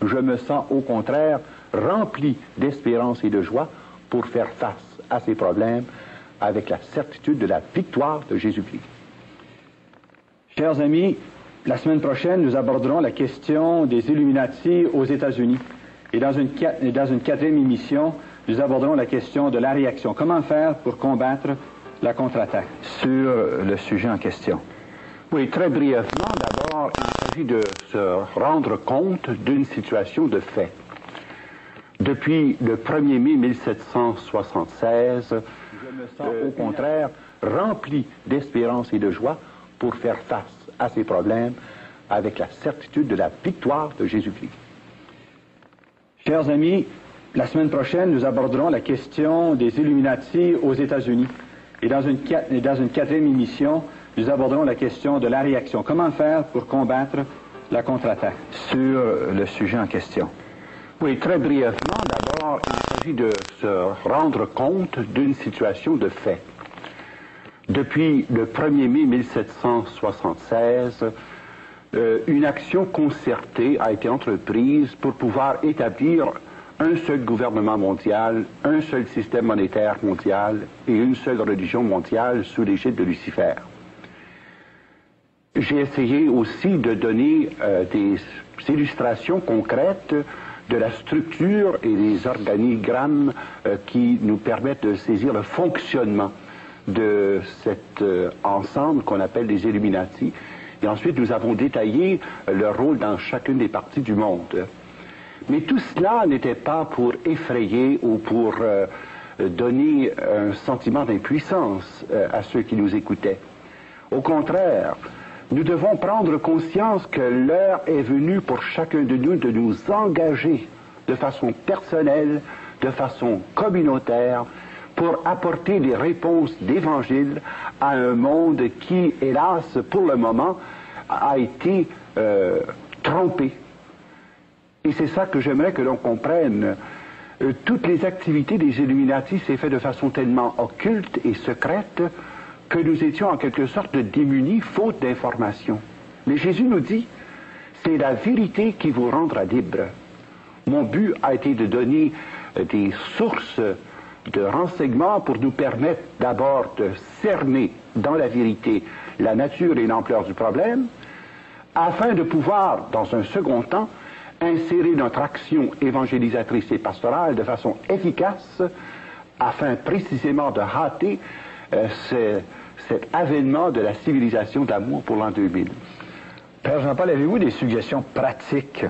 je me sens au contraire rempli d'espérance et de joie pour faire face à ces problèmes avec la certitude de la victoire de Jésus-Christ. Chers amis, la semaine prochaine, nous aborderons la question des Illuminati aux États-Unis. Et dans une quatrième émission, nous aborderons la question de la réaction. Comment faire pour combattre la contre-attaque? Sur le sujet en question. Oui, très brièvement, d'abord, il s'agit de se rendre compte d'une situation de fait. Depuis le 1er mai 1776, je me sens au contraire rempli d'espérance et de joie pour faire face à ces problèmes avec la certitude de la victoire de Jésus-Christ. Chers amis, la semaine prochaine, nous aborderons la question des Illuminati aux États-Unis. Et dans une quatrième émission, nous aborderons la question de la réaction. Comment faire pour combattre la contre-attaque? Sur le sujet en question. Oui, très brièvement, d'abord, il s'agit de se rendre compte d'une situation de fait. Depuis le 1er mai 1776, une action concertée a été entreprise pour pouvoir établir un seul gouvernement mondial, un seul système monétaire mondial et une seule religion mondiale sous l'égide de Lucifer. J'ai essayé aussi de donner des illustrations concrètes de la structure et des organigrammes qui nous permettent de saisir le fonctionnement de cet ensemble qu'on appelle les Illuminati. Et ensuite, nous avons détaillé leur rôle dans chacune des parties du monde. Mais tout cela n'était pas pour effrayer ou pour donner un sentiment d'impuissance à ceux qui nous écoutaient. Au contraire, nous devons prendre conscience que l'heure est venue pour chacun de nous engager de façon personnelle, de façon communautaire, pour apporter des réponses d'évangile à un monde qui, hélas, pour le moment, a été trompé. Et c'est ça que j'aimerais que l'on comprenne. Toutes les activités des Illuminati s'est fait de façon tellement occulte et secrète que nous étions en quelque sorte démunis, faute d'informations. Mais Jésus nous dit, c'est la vérité qui vous rendra libre. Mon but a été de donner des sources de renseignements pour nous permettre d'abord de cerner dans la vérité la nature et l'ampleur du problème, afin de pouvoir, dans un second temps, insérer notre action évangélisatrice et pastorale de façon efficace, afin précisément de hâter cet avènement de la civilisation d'amour pour l'an 2000. Père Jean-Paul, avez-vous des suggestions pratiques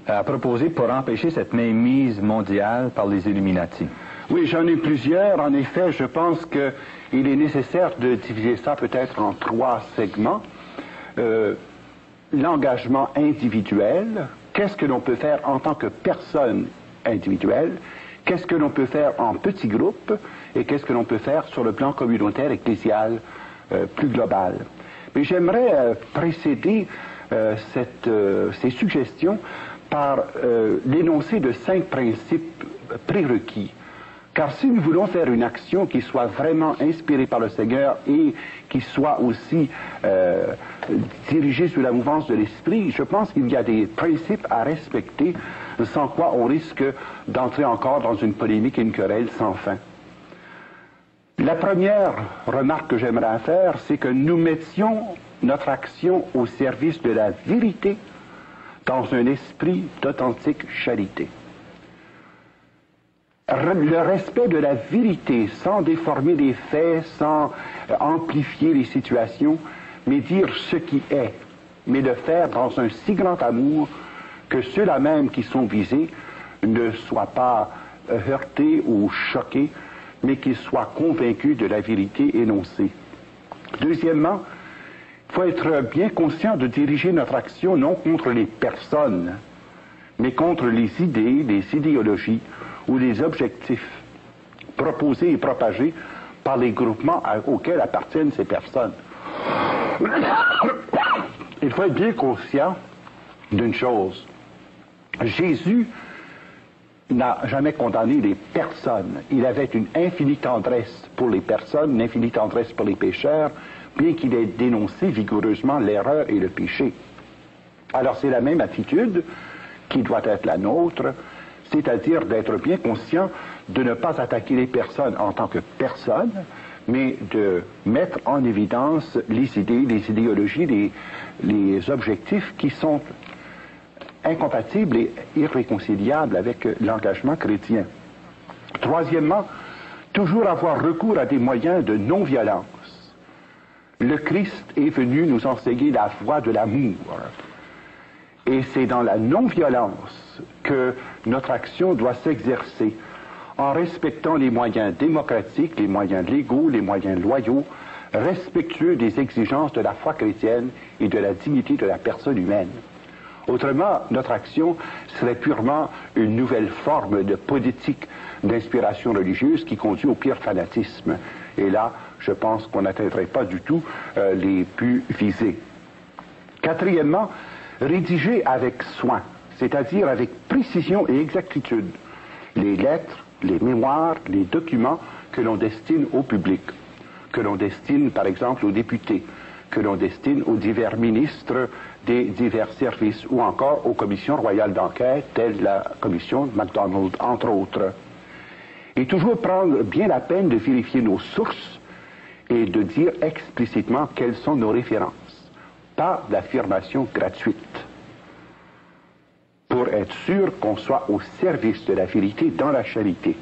à proposer pour empêcher cette mainmise mondiale par les Illuminati? Oui, j'en ai plusieurs. En effet, je pense qu'il est nécessaire de diviser ça peut-être en 3 segments. L'engagement individuel, qu'est-ce que l'on peut faire en tant que personne individuelle, qu'est-ce que l'on peut faire en petits groupes et qu'est-ce que l'on peut faire sur le plan communautaire, ecclésial, plus global. Mais j'aimerais précéder ces suggestions par l'énoncé de 5 principes prérequis. Car si nous voulons faire une action qui soit vraiment inspirée par le Seigneur et qui soit aussi dirigée sous la mouvance de l'Esprit, je pense qu'il y a des principes à respecter, sans quoi on risque d'entrer encore dans une polémique et une querelle sans fin. La première remarque que j'aimerais faire, c'est que nous mettions notre action au service de la vérité dans un esprit d'authentique charité. Le respect de la vérité, sans déformer les faits, sans amplifier les situations, mais dire ce qui est, mais le faire dans un si grand amour que ceux-là même qui sont visés ne soient pas heurtés ou choqués, mais qu'ils soient convaincus de la vérité énoncée. Deuxièmement, il faut être bien conscient de diriger notre action non contre les personnes, mais contre les idées, les idéologies ou les objectifs proposés et propagés par les groupements auxquels appartiennent ces personnes. Il faut être bien conscient d'une chose. Jésus n'a jamais condamné les personnes. Il avait une infinie tendresse pour les personnes, une infinie tendresse pour les pécheurs, bien qu'il ait dénoncé vigoureusement l'erreur et le péché. Alors c'est la même attitude qui doit être la nôtre, c'est-à-dire d'être bien conscient de ne pas attaquer les personnes en tant que personnes, mais de mettre en évidence les idées, les idéologies, les objectifs qui sont incompatibles et irréconciliables avec l'engagement chrétien. Troisièmement, toujours avoir recours à des moyens de non-violence. Le Christ est venu nous enseigner la voie de l'amour. Et c'est dans la non-violence que notre action doit s'exercer, en respectant les moyens démocratiques, les moyens légaux, les moyens loyaux, respectueux des exigences de la foi chrétienne et de la dignité de la personne humaine. Autrement, notre action serait purement une nouvelle forme de politique d'inspiration religieuse qui conduit au pire fanatisme. Et là, je pense qu'on n'atteindrait pas du tout les buts visés. Quatrièmement, rédiger avec soin, c'est-à-dire avec précision et exactitude, les lettres, les mémoires, les documents que l'on destine au public, que l'on destine par exemple aux députés, que l'on destine aux divers ministres des divers services ou encore aux commissions royales d'enquête, telles la commission MacDonald, entre autres. Et toujours prendre bien la peine de vérifier nos sources et de dire explicitement quelles sont nos références, pas d'affirmation gratuite, pour être sûr qu'on soit au service de la vérité dans la charité.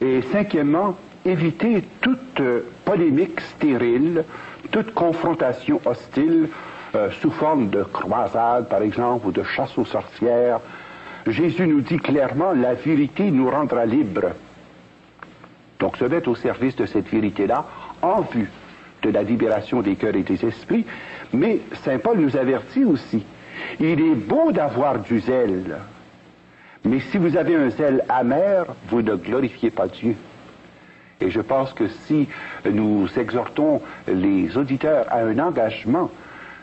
Et cinquièmement, éviter toute polémique stérile, toute confrontation hostile sous forme de croisade, par exemple, ou de chasse aux sorcières. Jésus nous dit clairement, la vérité nous rendra libres. Donc se mettre au service de cette vérité-là, en vue de la libération des cœurs et des esprits. Mais Saint Paul nous avertit aussi, il est beau d'avoir du zèle, mais si vous avez un zèle amer, vous ne glorifiez pas Dieu. Et je pense que si nous exhortons les auditeurs à un engagement,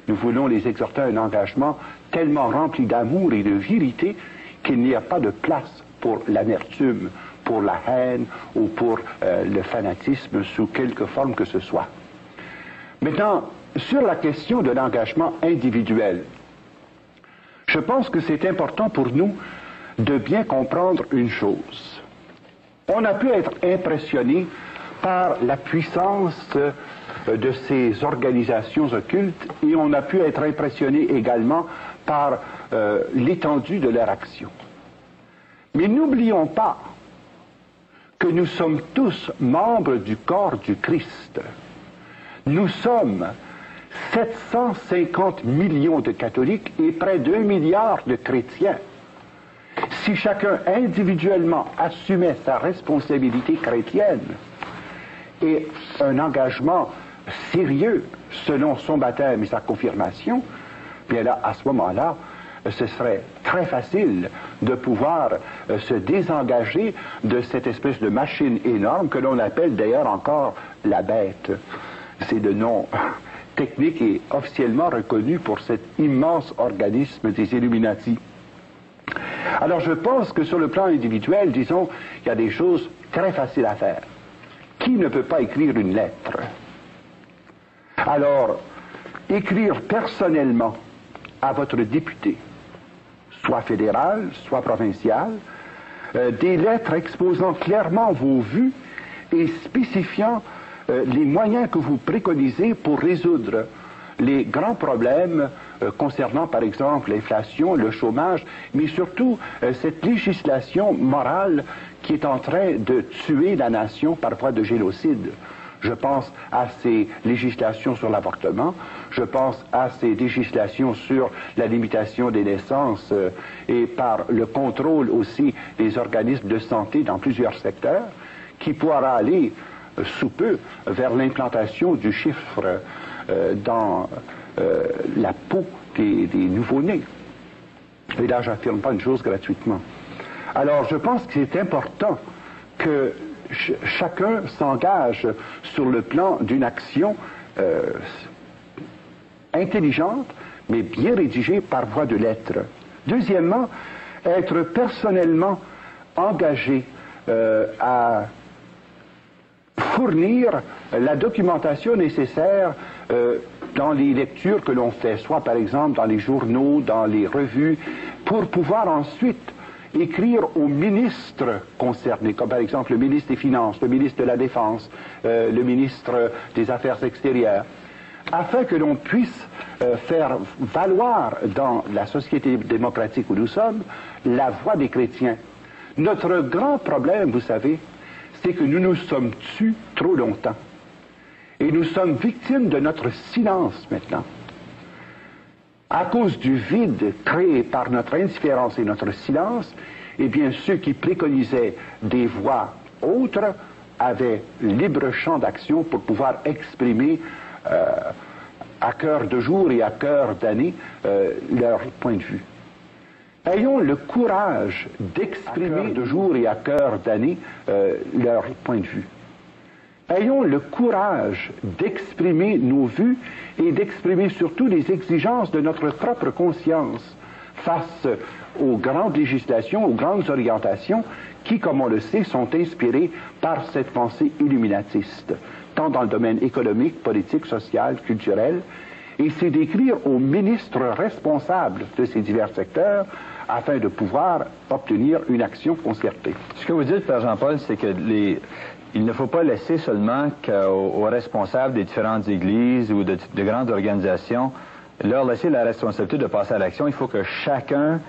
nous voulons les exhorter à un engagement tellement rempli d'amour et de vérité qu'il n'y a pas de place pour l'amertume, pour la haine ou pour le fanatisme sous quelque forme que ce soit. Maintenant, sur la question de l'engagement individuel, je pense que c'est important pour nous de bien comprendre une chose. On a pu être impressionné par la puissance de ces organisations occultes et on a pu être impressionné également par l'étendue de leur action. Mais n'oublions pas que nous sommes tous membres du corps du Christ. Nous sommes 750 millions de catholiques et près d'1 milliard de chrétiens. Si chacun individuellement assumait sa responsabilité chrétienne et un engagement sérieux selon son baptême et sa confirmation, bien là, à ce moment-là, ce serait très facile de pouvoir se désengager de cette espèce de machine énorme que l'on appelle d'ailleurs encore la bête. C'est le nom technique et officiellement reconnu pour cet immense organisme des Illuminati. Alors je pense que sur le plan individuel, disons, il y a des choses très faciles à faire. Qui ne peut pas écrire une lettre? Alors, écrire personnellement à votre député, soit fédéral, soit provincial, des lettres exposant clairement vos vues et spécifiant les moyens que vous préconisez pour résoudre les grands problèmes concernant par exemple l'inflation, le chômage, mais surtout cette législation morale qui est en train de tuer la nation par voie de génocide. Je pense à ces législations sur l'avortement, je pense à ces législations sur la limitation des naissances et par le contrôle aussi des organismes de santé dans plusieurs secteurs, qui pourra aller sous peu vers l'implantation du chiffre dans la peau des nouveau-nés. Et là, j'affirme pas une chose gratuitement. Alors, je pense que c'est important que chacun s'engage sur le plan d'une action intelligente, mais bien rédigée par voie de lettres. Deuxièmement, être personnellement engagé à fournir la documentation nécessaire dans les lectures que l'on fait, soit par exemple dans les journaux, dans les revues, pour pouvoir ensuite écrire aux ministres concernés, comme par exemple le ministre des Finances, le ministre de la Défense, le ministre des Affaires extérieures, afin que l'on puisse faire valoir dans la société démocratique où nous sommes la voix des chrétiens. Notre grand problème, vous savez, c'est que nous nous sommes tus trop longtemps. Et nous sommes victimes de notre silence maintenant. À cause du vide créé par notre indifférence et notre silence, eh bien, ceux qui préconisaient des voix autres avaient libre champ d'action pour pouvoir exprimer à cœur de jour et à cœur d'année leur point de vue. Ayons le courage d'exprimer de jour et à cœur d'année leur point de vue. Ayons le courage d'exprimer nos vues et d'exprimer surtout les exigences de notre propre conscience face aux grandes législations, aux grandes orientations qui, comme on le sait, sont inspirées par cette pensée illuminatiste, tant dans le domaine économique, politique, social, culturel. Et c'est d'écrire aux ministres responsables de ces divers secteurs afin de pouvoir obtenir une action concertée. Ce que vous dites, Père Jean-Paul, c'est que il ne faut pas laisser seulement aux responsables des différentes églises ou de grandes organisations leur laisser la responsabilité de passer à l'action. Il faut que chacun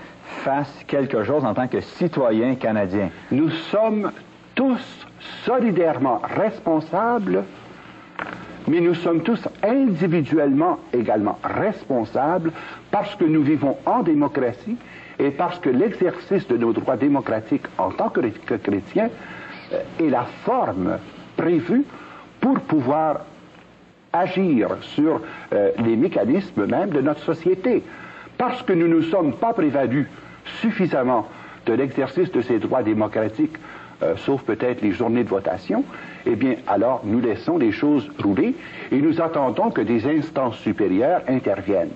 fasse quelque chose en tant que citoyen canadien. Nous sommes tous solidairement responsables, mais nous sommes tous individuellement également responsables parce que nous vivons en démocratie et parce que l'exercice de nos droits démocratiques en tant que chrétiens est la forme prévue pour pouvoir agir sur les mécanismes même de notre société. Parce que nous ne nous sommes pas prévalus suffisamment de l'exercice de ces droits démocratiques, sauf peut-être les journées de votation, eh bien, alors nous laissons les choses rouler et nous attendons que des instances supérieures interviennent.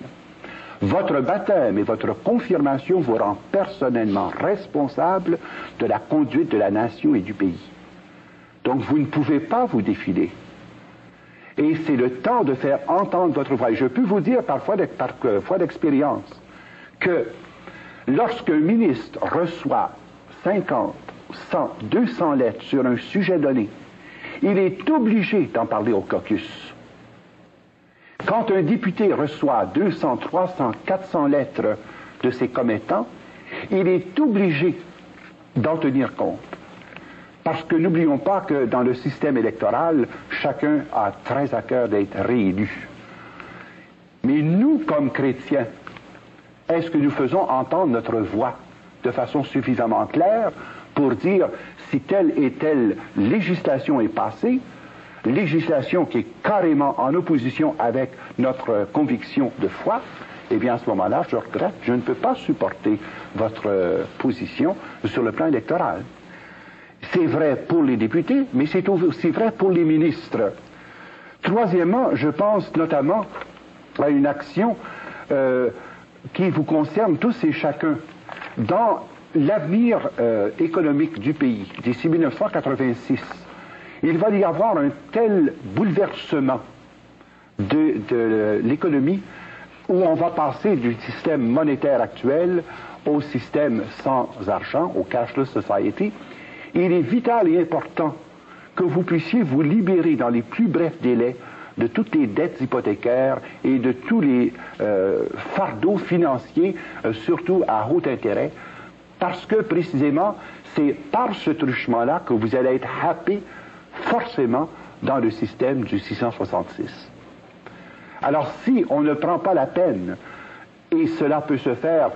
Votre baptême et votre confirmation vous rend personnellement responsable de la conduite de la nation et du pays. Donc vous ne pouvez pas vous défiler. Et c'est le temps de faire entendre votre voix. Et je peux vous dire par foi d'expérience que lorsqu'un ministre reçoit 50, 100, 200 lettres sur un sujet donné, il est obligé d'en parler au caucus. Quand un député reçoit 200, 300, 400 lettres de ses commettants, il est obligé d'en tenir compte. Parce que n'oublions pas que dans le système électoral, chacun a très à cœur d'être réélu. Mais nous, comme chrétiens, est-ce que nous faisons entendre notre voix de façon suffisamment claire pour dire si telle et telle législation est passée, législation qui est carrément en opposition avec notre conviction de foi, eh bien à ce moment-là, je regrette, je ne peux pas supporter votre position sur le plan électoral. C'est vrai pour les députés, mais c'est aussi vrai pour les ministres. Troisièmement, je pense notamment à une action qui vous concerne tous et chacun. Dans l'avenir économique du pays, d'ici 1986, il va y avoir un tel bouleversement de l'économie où on va passer du système monétaire actuel au système sans argent, au cashless society. Il est vital et important que vous puissiez vous libérer dans les plus brefs délais de toutes les dettes hypothécaires et de tous les fardeaux financiers, surtout à haut intérêt, parce que précisément, c'est par ce truchement-là que vous allez être happé forcément dans le système du 666. Alors si on ne prend pas la peine, et cela peut se faire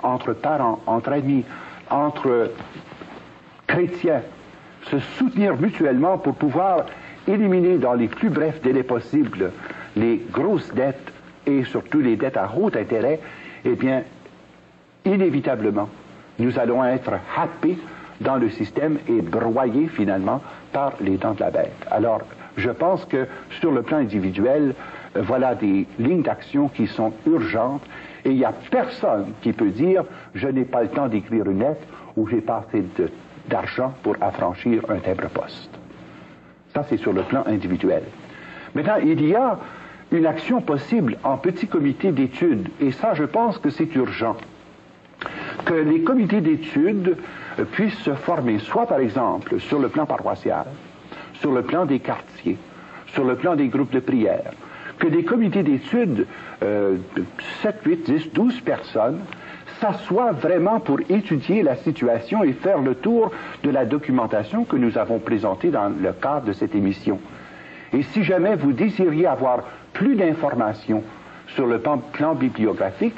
entre parents, entre amis, entre chrétiens, se soutenir mutuellement pour pouvoir éliminer dans les plus brefs délais possibles les grosses dettes et surtout les dettes à haut intérêt, eh bien, inévitablement, nous allons être happés dans le système et broyés finalement par les dents de la bête. Alors, je pense que sur le plan individuel, voilà des lignes d'action qui sont urgentes et il n'y a personne qui peut dire « je n'ai pas le temps d'écrire une lettre » ou « j'ai pas assez d'argent pour affranchir un timbre-poste ». Ça, c'est sur le plan individuel. Maintenant, il y a une action possible en petit comité d'études et ça, je pense que c'est urgent. Que les comités d'études puissent se former, soit par exemple sur le plan paroissial, sur le plan des quartiers, sur le plan des groupes de prière, que des comités d'études, 7, 8, 10, 12 personnes, s'assoient vraiment pour étudier la situation et faire le tour de la documentation que nous avons présentée dans le cadre de cette émission. Et si jamais vous désiriez avoir plus d'informations sur le plan bibliographique,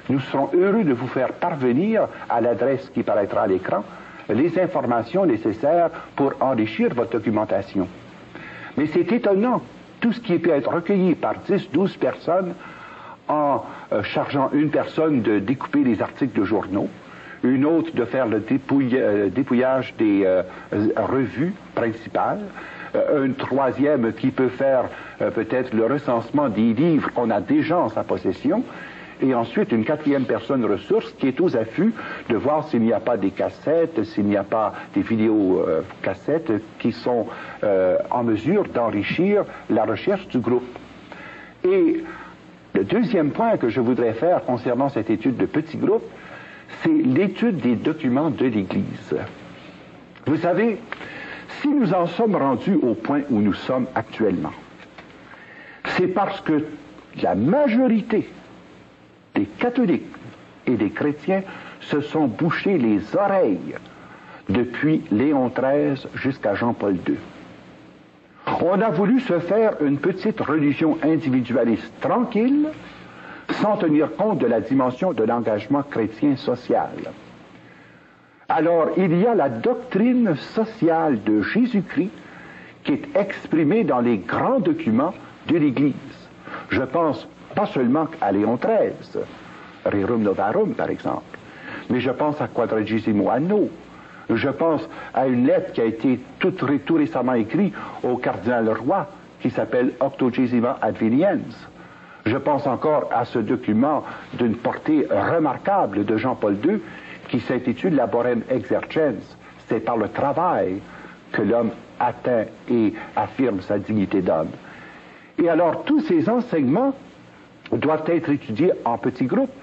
nous serons heureux de vous faire parvenir à l'adresse qui paraîtra à l'écran les informations nécessaires pour enrichir votre documentation. Mais c'est étonnant, tout ce qui peut être recueilli par 10, 12 personnes en chargeant une personne de découper les articles de journaux, une autre de faire le dépouillage des revues principales, une troisième qui peut faire peut-être le recensement des livres qu'on a déjà en sa possession, et ensuite une quatrième personne ressource qui est aux affûts de voir s'il n'y a pas des cassettes, s'il n'y a pas des vidéos cassettes qui sont en mesure d'enrichir la recherche du groupe. Et le deuxième point que je voudrais faire concernant cette étude de petits groupes, c'est l'étude des documents de l'Église. Vous savez, si nous en sommes rendus au point où nous sommes actuellement, c'est parce que la majorité des catholiques et des chrétiens se sont bouchés les oreilles depuis Léon XIII jusqu'à Jean-Paul II. On a voulu se faire une petite religion individualiste tranquille, sans tenir compte de la dimension de l'engagement chrétien social. Alors, il y a la doctrine sociale de Jésus-Christ qui est exprimée dans les grands documents de l'Église. Je pense pas seulement à Léon XIII, Rerum Novarum par exemple, mais je pense à Quadragesimo Anno, je pense à une lettre qui a été tout récemment écrite au cardinal Roy, qui s'appelle Octogesima Adveniens. Je pense encore à ce document d'une portée remarquable de Jean-Paul II, qui s'intitule Laborem Exercens. C'est par le travail que l'homme atteint et affirme sa dignité d'homme. Et alors, tous ces enseignements doivent être étudiés en petits groupes,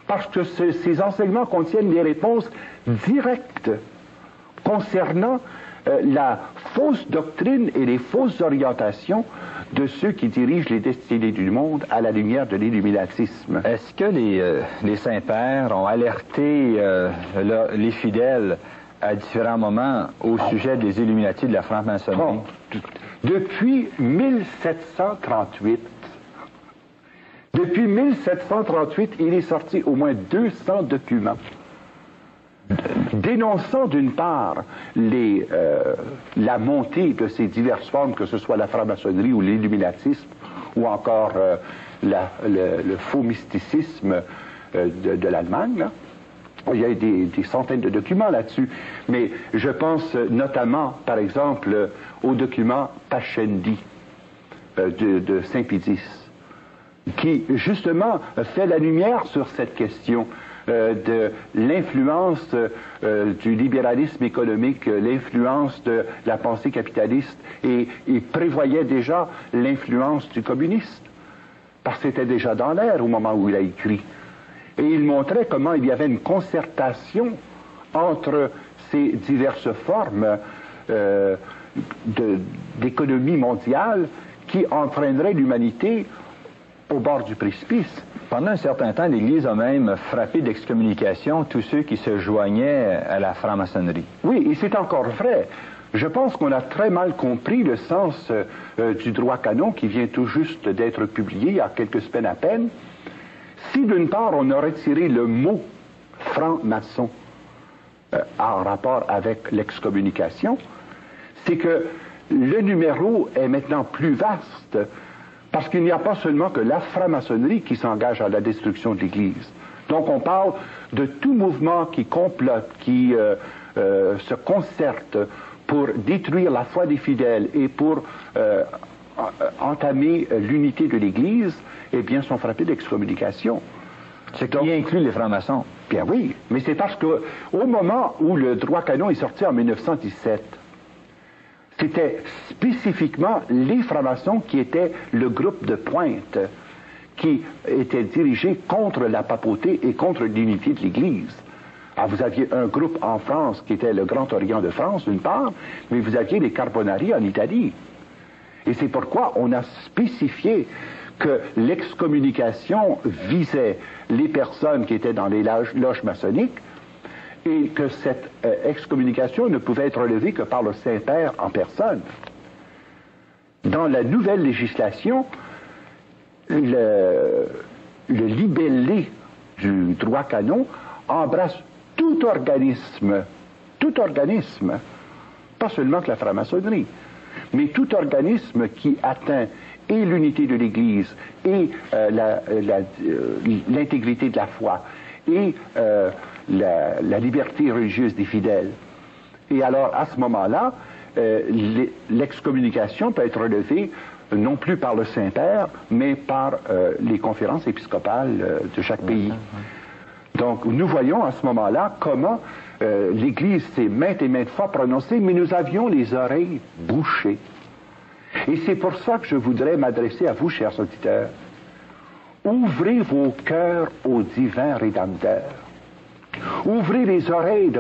parce que ces enseignements contiennent des réponses directes concernant la fausse doctrine et les fausses orientations de ceux qui dirigent les destinées du monde à la lumière de l'illuminatisme. Est-ce que les saints-pères ont alerté les fidèles à différents moments au sujet des Illuminati de la franc-maçonnerie? Depuis 1738, il est sorti au moins 200 documents dénonçant d'une part la montée de ces diverses formes, que ce soit la franc-maçonnerie ou l'illuminatisme, ou encore le faux mysticisme de l'Allemagne. Là. Il y a des centaines de documents là-dessus, mais je pense notamment, par exemple, au document Pascendi de Saint-Pédis, qui justement fait la lumière sur cette question de l'influence du libéralisme économique, l'influence de la pensée capitaliste, et il prévoyait déjà l'influence du communisme, parce que c'était déjà dans l'air au moment où il a écrit. Et il montrait comment il y avait une concertation entre ces diverses formes d'économie mondiale qui entraîneraient l'humanité au bord du précipice. Pendant un certain temps, l'Église a même frappé d'excommunication tous ceux qui se joignaient à la franc-maçonnerie. Oui, et c'est encore vrai. Je pense qu'on a très mal compris le sens du droit canon qui vient tout juste d'être publié il y a quelques semaines à peine. Si d'une part on a retiré le mot franc-maçon en rapport avec l'excommunication, c'est que le numéro est maintenant plus vaste, parce qu'il n'y a pas seulement que la franc-maçonnerie qui s'engage à la destruction de l'Église. Donc on parle de tout mouvement qui complote, qui se concerte pour détruire la foi des fidèles et pour entamer l'unité de l'Église, eh bien, sont frappés d'excommunication. Ce qui inclut les francs-maçons. Bien oui, mais c'est parce que au moment où le droit canon est sorti en 1917, c'était spécifiquement les francs-maçons qui étaient le groupe de pointe qui était dirigé contre la papauté et contre l'unité de l'Église. Alors, vous aviez un groupe en France qui était le Grand Orient de France, d'une part, mais vous aviez les Carbonari en Italie. Et c'est pourquoi on a spécifié que l'excommunication visait les personnes qui étaient dans les loges maçonniques et que cette excommunication ne pouvait être relevée que par le Saint-Père en personne. Dans la nouvelle législation, le libellé du droit canon embrasse tout organisme, pas seulement que la franc-maçonnerie, mais tout organisme qui atteint et l'unité de l'Église, et l'intégrité de la foi, et la liberté religieuse des fidèles. Et alors, à ce moment-là, l'excommunication peut être relevée non plus par le Saint-Père, mais par les conférences épiscopales de chaque pays. Donc, nous voyons à ce moment-là comment l'Église s'est maintes et maintes fois prononcée, mais nous avions les oreilles bouchées. Et c'est pour ça que je voudrais m'adresser à vous, chers auditeurs. Ouvrez vos cœurs au divin Rédempteur. Ouvrez les oreilles de